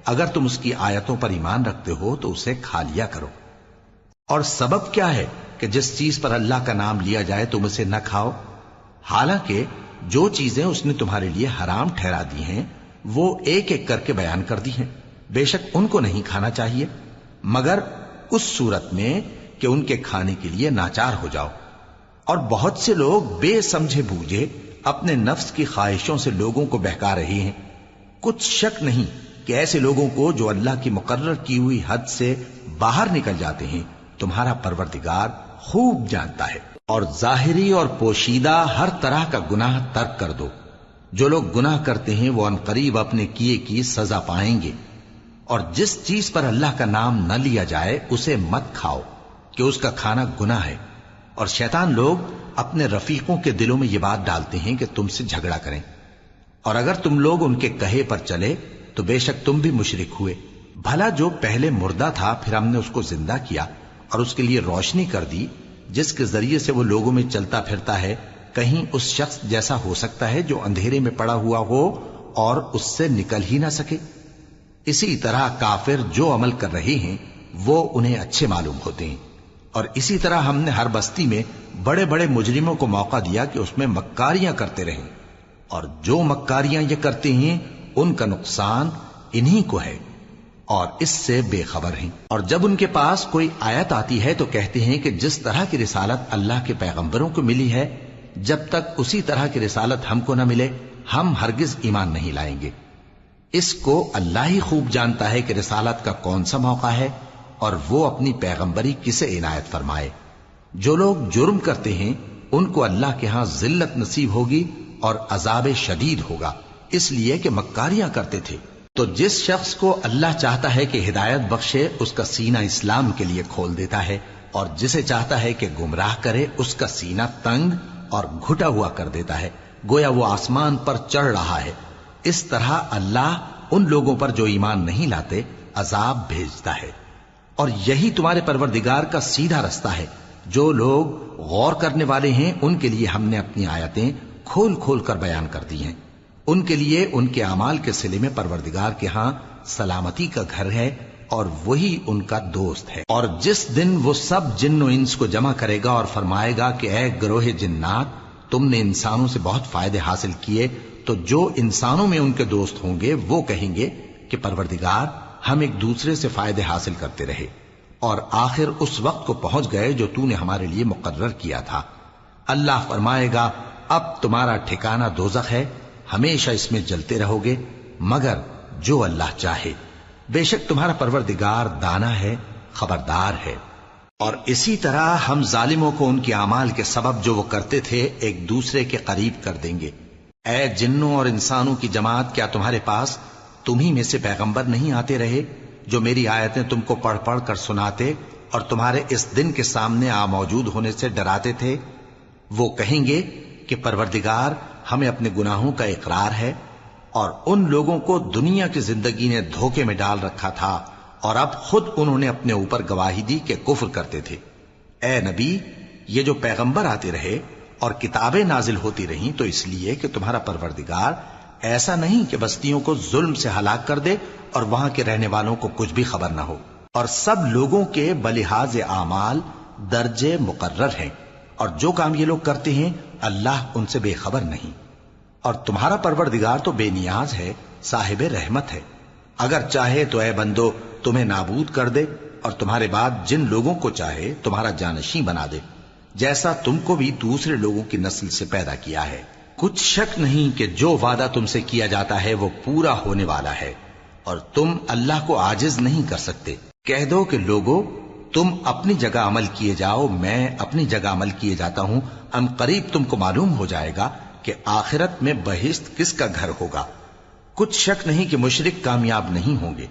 اگر تم اس کی آیتوں پر ایمان رکھتے ہو تو اسے کھا لیا کرو۔ اور سبب کیا ہے کہ جس چیز پر اللہ کا نام لیا جائے تم اسے نہ کھاؤ، حالانکہ جو چیزیں اس نے تمہارے لیے حرام ٹھہرا دی ہیں وہ ایک ایک کر کے بیان کر دی ہیں، بے شک ان کو نہیں کھانا چاہیے مگر اس صورت میں کہ ان کے کھانے کے لیے ناچار ہو جاؤ۔ اور بہت سے لوگ بے سمجھے بوجھے اپنے نفس کی خواہشوں سے لوگوں کو بہکا رہے ہیں۔ کچھ شک نہیں کہ ایسے لوگوں کو جو اللہ کی مقرر کی ہوئی حد سے باہر نکل جاتے ہیں تمہارا پروردگار خوب جانتا ہے۔ اور ظاہری اور پوشیدہ ہر طرح کا گناہ ترک کر دو، جو لوگ گناہ کرتے ہیں وہ عنقریب اپنے کیے کی سزا پائیں گے۔ اور جس چیز پر اللہ کا نام نہ لیا جائے اسے مت کھاؤ کہ اس کا کھانا گناہ ہے، اور شیطان لوگ اپنے رفیقوں کے دلوں میں یہ بات ڈالتے ہیں کہ تم سے جھگڑا کریں، اور اگر تم لوگ ان کے کہے پر چلے تو بے شک تم بھی مشرک ہوئے۔ بھلا جو پہلے مردہ تھا پھر ہم نے اس کو زندہ کیا اور اس کے لیے روشنی کر دی جس کے ذریعے سے وہ لوگوں میں چلتا پھرتا ہے، کہیں اس شخص جیسا ہو سکتا ہے جو اندھیرے میں پڑا ہوا ہو اور اس سے نکل ہی نہ سکے؟ اسی طرح کافر جو عمل کر رہے ہیں وہ انہیں اچھے معلوم ہوتے ہیں۔ اور اسی طرح ہم نے ہر بستی میں بڑے بڑے مجرموں کو موقع دیا کہ اس میں مکاریاں کرتے رہیں، اور جو مکاریاں یہ کرتے ہیں ان کا نقصان انہی کو ہے اور اس سے بے خبر ہیں۔ اور جب ان کے پاس کوئی آیت آتی ہے تو کہتے ہیں کہ جس طرح کی رسالت اللہ کے پیغمبروں کو ملی ہے جب تک اسی طرح کی رسالت ہم کو نہ ملے ہم ہرگز ایمان نہیں لائیں گے۔ اس کو اللہ ہی خوب جانتا ہے کہ رسالت کا کون سا موقع ہے اور وہ اپنی پیغمبری کسے عنایت فرمائے۔ جو لوگ جرم کرتے ہیں ان کو اللہ کے ہاں ذلت نصیب ہوگی اور عذاب شدید ہوگا، اس لیے کہ مکاریاں کرتے تھے۔ تو جس شخص کو اللہ چاہتا ہے کہ ہدایت بخشے اس کا سینہ اسلام کے لیے کھول دیتا ہے، اور جسے چاہتا ہے کہ گمراہ کرے اس کا سینہ تنگ اور گھٹا ہوا کر دیتا ہے، گویا وہ آسمان پر چڑھ رہا ہے۔ اس طرح اللہ ان لوگوں پر جو ایمان نہیں لاتے عذاب بھیجتا ہے۔ اور یہی تمہارے پروردگار کا سیدھا رستہ ہے۔ جو لوگ غور کرنے والے ہیں ان کے لیے ہم نے اپنی آیتیں کھول کھول کر بیان کر دی ہیں۔ ان کے لیے ان کے اعمال کے صلے میں پروردگار کے ہاں سلامتی کا گھر ہے اور وہی ان کا دوست ہے۔ اور جس دن وہ سب جن و انس کو جمع کرے گا اور فرمائے گا کہ اے گروہ جنات، تم نے انسانوں سے بہت فائدے حاصل کیے، تو جو انسانوں میں ان کے دوست ہوں گے وہ کہیں گے کہ پروردگار ہم ایک دوسرے سے فائدے حاصل کرتے رہے اور آخر اس وقت کو پہنچ گئے جو تو نے ہمارے لیے مقرر کیا تھا۔ اللہ فرمائے گا اب تمہارا ٹھکانہ دوزخ ہے، ہمیشہ اس میں جلتے رہو گے مگر جو اللہ چاہے، بے شک تمہارا پروردگار دانا ہے، خبردار ہے۔ اور اسی طرح ہم ظالموں کو ان کے اعمال کے سبب جو وہ کرتے تھے ایک دوسرے کے قریب کر دیں گے۔ اے جنوں اور انسانوں کی جماعت، کیا تمہارے پاس تمہیں میں سے پیغمبر نہیں آتے رہے جو میری آیتیں تم کو پڑھ پڑھ کر سناتے اور تمہارے اس دن کے سامنے موجود ہونے سے ڈراتے تھے؟ وہ کہیں گے کہ پروردگار ہمیں اپنے گناہوں کا اقرار ہے، اور ان لوگوں کو دنیا کی زندگی نے دھوکے میں ڈال رکھا تھا اور اب خود انہوں نے اپنے اوپر گواہی دی کہ کفر کرتے تھے۔ اے نبی، یہ جو پیغمبر آتے رہے اور کتابیں نازل ہوتی رہیں تو اس لیے کہ تمہارا پروردگار ایسا نہیں کہ بستیوں کو ظلم سے ہلاک کر دے اور وہاں کے رہنے والوں کو کچھ بھی خبر نہ ہو، اور سب لوگوں کے بلحاظ اعمال درجے مقرر ہیں، اور جو کام یہ لوگ کرتے ہیں اللہ ان سے بے خبر نہیں۔ اور تمہارا پروردگار تو بے نیاز ہے، صاحب رحمت ہے، اگر چاہے تو اے بندو تمہیں نابود کر دے اور تمہارے بعد جن لوگوں کو چاہے تمہارا جانشین بنا دے، جیسا تم کو بھی دوسرے لوگوں کی نسل سے پیدا کیا ہے۔ کچھ شک نہیں کہ جو وعدہ تم سے کیا جاتا ہے وہ پورا ہونے والا ہے، اور تم اللہ کو عاجز نہیں کر سکتے۔ کہہ دو کہ لوگو تم اپنی جگہ عمل کیے جاؤ، میں اپنی جگہ عمل کیے جاتا ہوں، ان قریب تم کو معلوم ہو جائے گا کہ آخرت میں بہشت کس کا گھر ہوگا۔ کچھ شک نہیں کہ مشرک کامیاب نہیں ہوں گے۔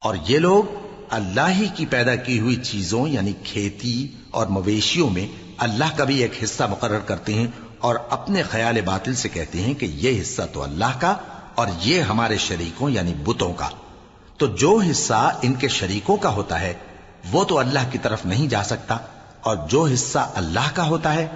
اور یہ لوگ اللہ ہی کی پیدا کی ہوئی چیزوں یعنی کھیتی اور مویشیوں میں اللہ کا بھی ایک حصہ مقرر کرتے ہیں اور اپنے خیال باطل سے کہتے ہیں کہ یہ حصہ تو اللہ کا اور یہ ہمارے شریکوں یعنی بتوں کا۔ تو جو حصہ ان کے شریکوں کا ہوتا ہے وہ تو اللہ کی طرف نہیں جا سکتا، اور جو حصہ اللہ کا ہوتا ہے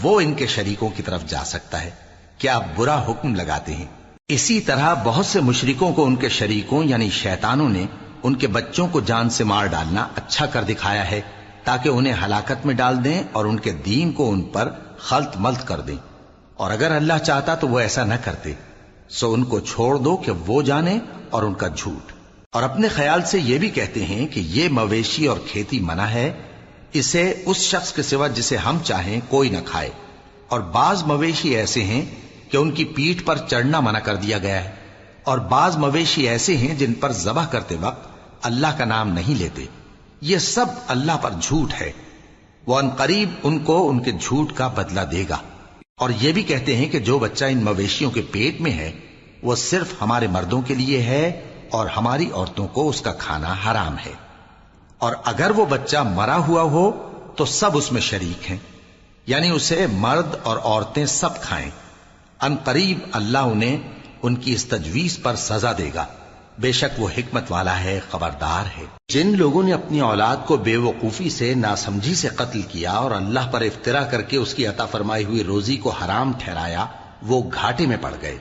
وہ ان کے شریکوں کی طرف جا سکتا ہے۔ کیا برا حکم لگاتے ہیں؟ اسی طرح بہت سے مشرکوں کو ان کے شریکوں یعنی شیطانوں نے ان کے بچوں کو جان سے مار ڈالنا اچھا کر دکھایا ہے تاکہ انہیں ہلاکت میں ڈال دیں اور ان کے دین کو ان پر خلط ملط کر دیں، اور اگر اللہ چاہتا تو وہ ایسا نہ کرتے۔ سو ان کو چھوڑ دو کہ وہ جانے اور ان کا جھوٹ۔ اور اپنے خیال سے یہ بھی کہتے ہیں کہ یہ مویشی اور کھیتی منع ہے، اسے اس شخص کے سوا جسے ہم چاہیں کوئی نہ کھائے، اور بعض مویشی ایسے ہیں کہ ان کی پیٹھ پر چڑھنا منع کر دیا گیا ہے، اور بعض مویشی ایسے ہیں جن پر ذبح کرتے وقت اللہ کا نام نہیں لیتے۔ یہ سب اللہ پر جھوٹ ہے، وہ ان قریب ان کو ان کے جھوٹ کا بدلہ دے گا۔ اور یہ بھی کہتے ہیں کہ جو بچہ ان مویشیوں کے پیٹ میں ہے وہ صرف ہمارے مردوں کے لیے ہے اور ہماری عورتوں کو اس کا کھانا حرام ہے، اور اگر وہ بچہ مرا ہوا ہو تو سب اس میں شریک ہیں، یعنی اسے مرد اور عورتیں سب کھائیں۔ ان قریب اللہ انہیں ان کی اس تجویز پر سزا دے گا، بے شک وہ حکمت والا ہے، خبردار ہے۔ جن لوگوں نے اپنی اولاد کو بے وقوفی سے، ناسمجھی سے قتل کیا اور اللہ پر افترا کر کے اس کی عطا فرمائی ہوئی روزی کو حرام ٹھہرایا، وہ گھاٹے میں پڑ گئے،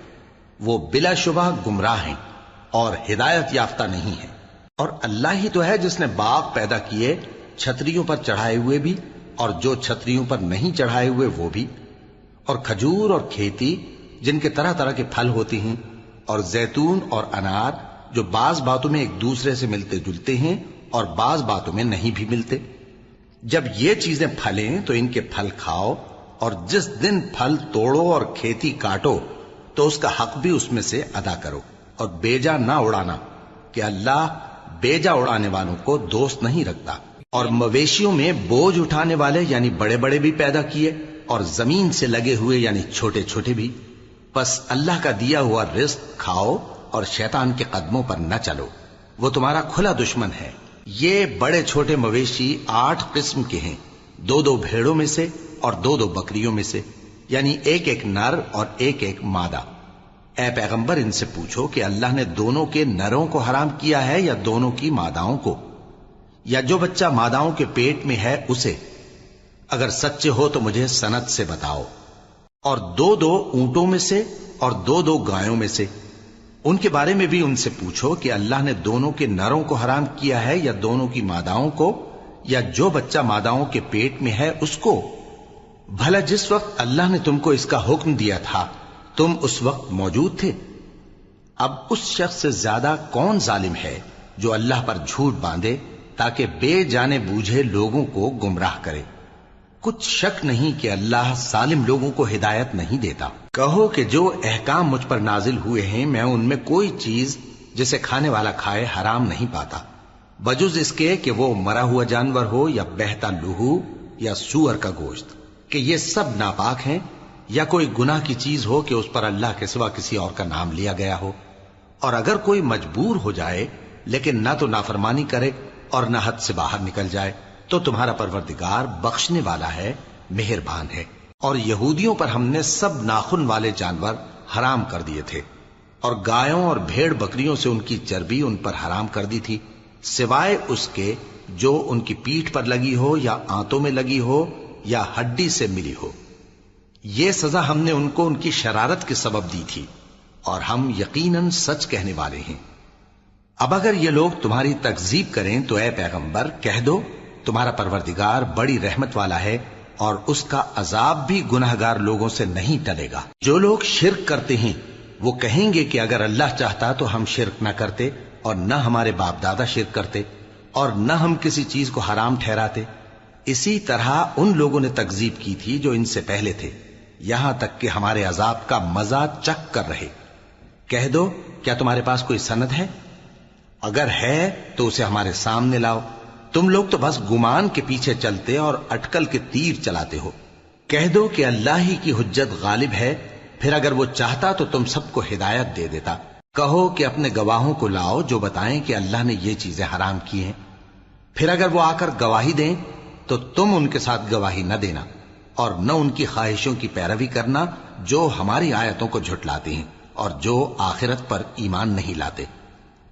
وہ بلا شبہ گمراہ ہیں اور ہدایت یافتہ نہیں ہیں۔ اور اللہ ہی تو ہے جس نے باغ پیدا کیے، چھتریوں پر چڑھائے ہوئے بھی اور جو چھتریوں پر نہیں چڑھائے ہوئے وہ بھی، اور کھجور اور کھیتی جن کے طرح طرح کے پھل ہوتے ہیں، اور زیتون اور انار جو بعض باتوں میں ایک دوسرے سے ملتے جلتے ہیں اور بعض باتوں میں نہیں بھی ملتے۔ جب یہ چیزیں پھلیں تو ان کے پھل کھاؤ اور جس دن پھل توڑو اور کھیتی کاٹو تو اس کا حق بھی اس میں سے ادا کرو، اور بیجا نہ اڑانا کہ اللہ بیجا اڑانے والوں کو دوست نہیں رکھتا۔ اور مویشیوں میں بوجھ اٹھانے والے یعنی بڑے بڑے بھی پیدا کیے، اور زمین سے لگے ہوئے یعنی چھوٹے چھوٹے بھی۔ پس اللہ کا دیا ہوا رزق کھاؤ اور شیطان کے قدموں پر نہ چلو، وہ تمہارا کھلا دشمن ہے۔ یہ بڑے چھوٹے مویشی 8 قسم کے ہیں، 2 بھیڑوں میں سے اور 2 بکریوں میں سے، یعنی ایک نر اور ایک مادہ۔ اے پیغمبر ان سے پوچھو کہ اللہ نے دونوں کے نروں کو حرام کیا ہے یا دونوں کی ماداؤں کو، یا جو بچہ ماداؤں کے پیٹ میں ہے اسے؟ اگر سچے ہو تو مجھے سند سے بتاؤ۔ اور 2 اونٹوں میں سے اور 2 گایوں میں سے، ان کے بارے میں بھی ان سے پوچھو کہ اللہ نے دونوں کے نروں کو حرام کیا ہے یا دونوں کی ماداؤں کو، یا جو بچہ ماداؤں کے پیٹ میں ہے اس کو؟ بھلا جس وقت اللہ نے تم کو اس کا حکم دیا تھا تم اس وقت موجود تھے؟ اب اس شخص سے زیادہ کون ظالم ہے جو اللہ پر جھوٹ باندھے تاکہ بے جانے بوجھے لوگوں کو گمراہ کرے؟ کچھ شک نہیں کہ اللہ ظالم لوگوں کو ہدایت نہیں دیتا۔ کہو کہ جو احکام مجھ پر نازل ہوئے ہیں میں ان میں کوئی چیز جسے کھانے والا کھائے حرام نہیں پاتا، بجز اس کے کہ وہ مرا ہوا جانور ہو یا بہتا لہو یا سور کا گوشت، کہ یہ سب ناپاک ہیں، یا کوئی گناہ کی چیز ہو کہ اس پر اللہ کے سوا کسی اور کا نام لیا گیا ہو۔ اور اگر کوئی مجبور ہو جائے لیکن نہ تو نافرمانی کرے اور نہ حد سے باہر نکل جائے تو تمہارا پروردگار بخشنے والا ہے، مہربان ہے۔ اور یہودیوں پر ہم نے سب ناخن والے جانور حرام کر دیے تھے، اور گایوں اور بھیڑ بکریوں سے ان کی چربی ان پر حرام کر دی تھی، سوائے اس کے جو ان کی پیٹھ پر لگی ہو یا آنتوں میں لگی ہو یا ہڈی سے ملی ہو۔ یہ سزا ہم نے ان کو ان کی شرارت کے سبب دی تھی، اور ہم یقیناً سچ کہنے والے ہیں۔ اب اگر یہ لوگ تمہاری تکذیب کریں تو اے پیغمبر کہہ دو تمہارا پروردگار بڑی رحمت والا ہے، اور اس کا عذاب بھی گناہگار لوگوں سے نہیں ٹلے گا۔ جو لوگ شرک کرتے ہیں وہ کہیں گے کہ اگر اللہ چاہتا تو ہم شرک نہ کرتے، اور نہ ہمارے باپ دادا شرک کرتے، اور نہ ہم کسی چیز کو حرام ٹھہراتے۔ اسی طرح ان لوگوں نے تکذیب کی تھی جو ان سے پہلے تھے، یہاں تک کہ ہمارے عذاب کا مزہ چکھ کر رہے۔ کہہ دو کیا تمہارے پاس کوئی سند ہے؟ اگر ہے تو اسے ہمارے سامنے لاؤ۔ تم لوگ تو بس گمان کے پیچھے چلتے اور اٹکل کے تیر چلاتے ہو۔ کہہ دو کہ اللہ ہی کی حجت غالب ہے، پھر اگر وہ چاہتا تو تم سب کو ہدایت دے دیتا۔ کہو کہ اپنے گواہوں کو لاؤ جو بتائیں کہ اللہ نے یہ چیزیں حرام کی ہیں، پھر اگر وہ آ کر گواہی دیں تو تم ان کے ساتھ گواہی نہ دینا، اور نہ ان کی خواہشوں کی پیروی کرنا جو ہماری آیتوں کو جھٹلاتے ہیں اور جو آخرت پر ایمان نہیں لاتے،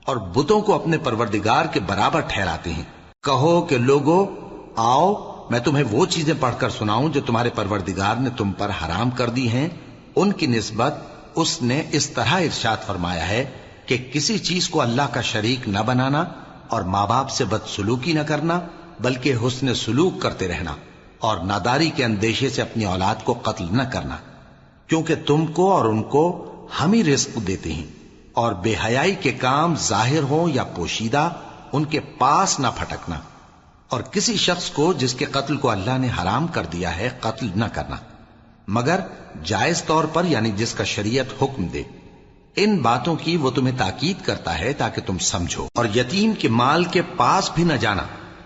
اور بتوں کو اپنے پروردگار کے برابر ٹھہراتے ہیں۔ کہو کہ لوگو آؤ میں تمہیں وہ چیزیں پڑھ کر سناؤں جو تمہارے پروردگار نے تم پر حرام کر دی ہیں۔ ان کی نسبت اس نے اس طرح ارشاد فرمایا ہے کہ کسی چیز کو اللہ کا شریک نہ بنانا، اور ماں باپ سے بدسلوکی نہ کرنا بلکہ حسن سلوک کرتے رہنا، اور ناداری کے اندیشے سے اپنی اولاد کو قتل نہ کرنا، کیونکہ تم کو اور ان کو ہم ہی رزق دیتے ہیں۔ اور بے حیائی کے کام ظاہر ہوں یا پوشیدہ ان کے پاس نہ پھٹکنا، اور کسی شخص کو جس کے قتل کو اللہ نے حرام کر دیا ہے قتل نہ کرنا، مگر جائز طور پر یعنی جس کا شریعت حکم دے۔ ان باتوں کی وہ تمہیں تاکید کرتا ہے تاکہ تم سمجھو۔ اور یتیم کے مال کے پاس بھی نہ جانا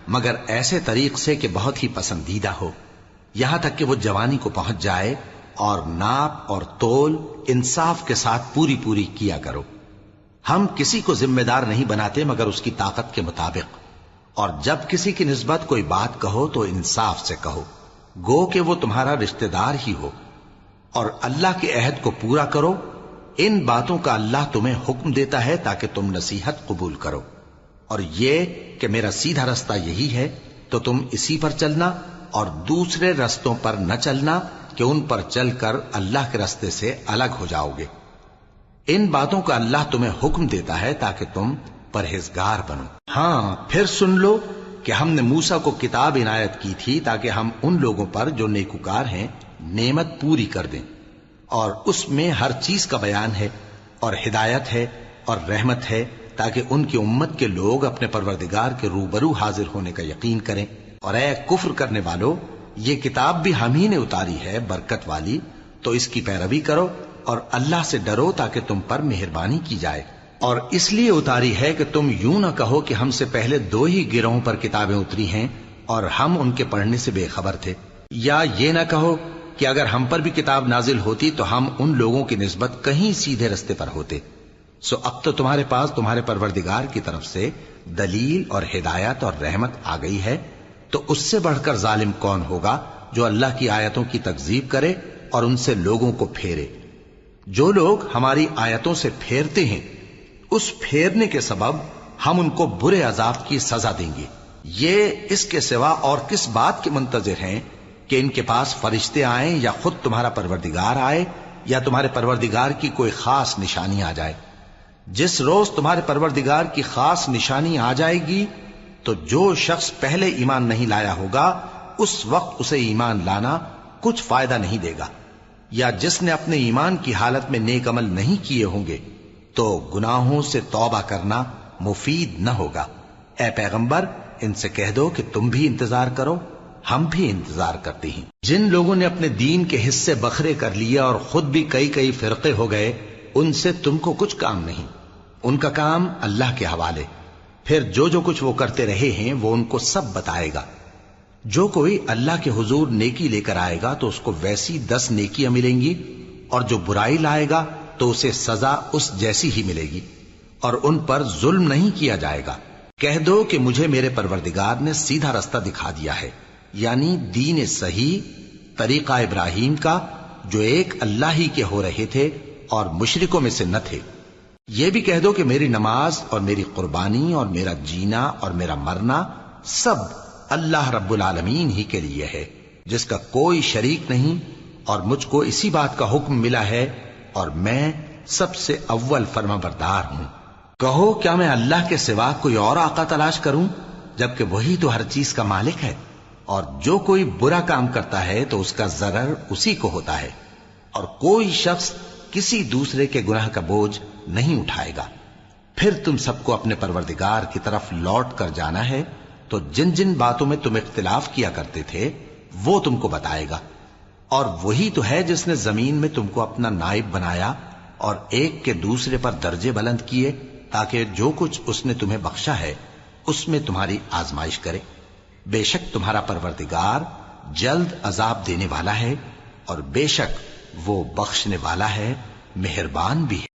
مگر ایسے طریق سے کہ بہت ہی پسندیدہ ہو، یہاں تک کہ وہ جوانی کو پہنچ جائے، اور ناپ اور تول انصاف کے ساتھ پوری پوری کیا کرو۔ ہم کسی کو ذمہ دار نہیں بناتے مگر اس کی طاقت کے مطابق، اور جب کسی کی نسبت کوئی بات کہو تو انصاف سے کہو، گو کہ وہ تمہارا رشتہ دار ہی ہو، اور اللہ کے عہد کو پورا کرو۔ ان باتوں کا اللہ تمہیں حکم دیتا ہے تاکہ تم نصیحت قبول کرو، اور یہ کہ میرا سیدھا رستہ یہی ہے تو تم اسی پر چلنا، اور دوسرے رستوں پر نہ چلنا کہ ان پر چل کر اللہ کے رستے سے الگ ہو جاؤ گے۔ ان باتوں کا اللہ تمہیں حکم دیتا ہے تاکہ تم پرہیزگار بنو۔ ہاں پھر سن لو کہ ہم نے موسیٰ کو کتاب عنایت کی تھی تاکہ ہم ان لوگوں پر جو نیکوکار ہیں نعمت پوری کر دیں، اور اس میں ہر چیز کا بیان ہے اور ہدایت ہے اور رحمت ہے، تاکہ ان کی امت کے لوگ اپنے پروردگار کے روبرو حاضر ہونے کا یقین کریں۔ اور اے کفر کرنے والو، یہ کتاب بھی ہم ہی نے اتاری ہے برکت والی، تو اس کی پیروی کرو اور اللہ سے ڈرو تاکہ تم پر مہربانی کی جائے۔ اور اس لیے اتاری ہے کہ تم یوں نہ کہو کہ ہم سے پہلے 2 ہی گروہوں پر کتابیں اتری ہیں اور ہم ان کے پڑھنے سے بے خبر تھے، یا یہ نہ کہو کہ اگر ہم پر بھی کتاب نازل ہوتی تو ہم ان لوگوں کی نسبت کہیں سیدھے رستے پر ہوتے۔ سو اب تو تمہارے پاس تمہارے پروردگار کی طرف سے دلیل اور ہدایت اور رحمت آ گئی ہے، تو اس سے بڑھ کر ظالم کون ہوگا جو اللہ کی آیتوں کی تکذیب کرے اور ان سے لوگوں کو پھیرے۔ جو لوگ ہماری آیتوں سے پھیرتے ہیں، اس پھیرنے کے سبب ہم ان کو برے عذاب کی سزا دیں گے۔ یہ اس کے سوا اور کس بات کے منتظر ہیں کہ ان کے پاس فرشتے آئیں یا خود تمہارا پروردگار آئے یا تمہارے پروردگار کی کوئی خاص نشانی آ جائے؟ جس روز تمہارے پروردگار کی خاص نشانی آ جائے گی تو جو شخص پہلے ایمان نہیں لایا ہوگا اس وقت اسے ایمان لانا کچھ فائدہ نہیں دے گا، یا جس نے اپنے ایمان کی حالت میں نیک عمل نہیں کیے ہوں گے تو گناہوں سے توبہ کرنا مفید نہ ہوگا۔ اے پیغمبر، ان سے کہہ دو کہ تم بھی انتظار کرو، ہم بھی انتظار کرتے ہیں۔ جن لوگوں نے اپنے دین کے حصے بکھرے کر لیے اور خود بھی کئی فرقے ہو گئے، ان سے تم کو کچھ کام نہیں، ان کا کام اللہ کے حوالے۔ پھر جو کچھ وہ کرتے رہے ہیں وہ ان کو سب بتائے گا۔ جو کوئی اللہ کے حضور نیکی لے کر آئے گا تو اس کو ویسی 10 نیکیاں ملیں گی، اور جو برائی لائے گا تو اسے سزا اس جیسی ہی ملے گی، اور ان پر ظلم نہیں کیا جائے گا۔ کہہ دو کہ مجھے میرے پروردگار نے سیدھا رستہ دکھا دیا ہے، یعنی دین صحیح، طریقہ ابراہیم کا، جو ایک اللہ ہی کے ہو رہے تھے اور مشرکوں میں سے نہ تھے۔ یہ بھی کہہ دو کہ میری نماز اور میری قربانی اور میرا جینا اور میرا مرنا سب اللہ رب العالمین ہی کے لیے ہے، جس کا کوئی شریک نہیں، اور مجھ کو اسی بات کا حکم ملا ہے اور میں سب سے اول فرما بردار ہوں۔ کہو کیا میں اللہ کے سوا کوئی اور آقا تلاش کروں جبکہ وہی تو ہر چیز کا مالک ہے؟ اور جو کوئی برا کام کرتا ہے تو اس کا ضرر اسی کو ہوتا ہے، اور کوئی شخص کسی دوسرے کے گناہ کا بوجھ نہیں اٹھائے گا۔ پھر تم سب کو اپنے پروردگار کی طرف لوٹ کر جانا ہے، تو جن جن باتوں میں تم اختلاف کیا کرتے تھے وہ تم کو بتائے گا۔ اور وہی تو ہے جس نے زمین میں تم کو اپنا نائب بنایا اور ایک کے دوسرے پر درجے بلند کیے، تاکہ جو کچھ اس نے تمہیں بخشا ہے اس میں تمہاری آزمائش کرے۔ بے شک تمہارا پروردگار جلد عذاب دینے والا ہے، اور بے شک وہ بخشنے والا ہے، مہربان بھی ہے۔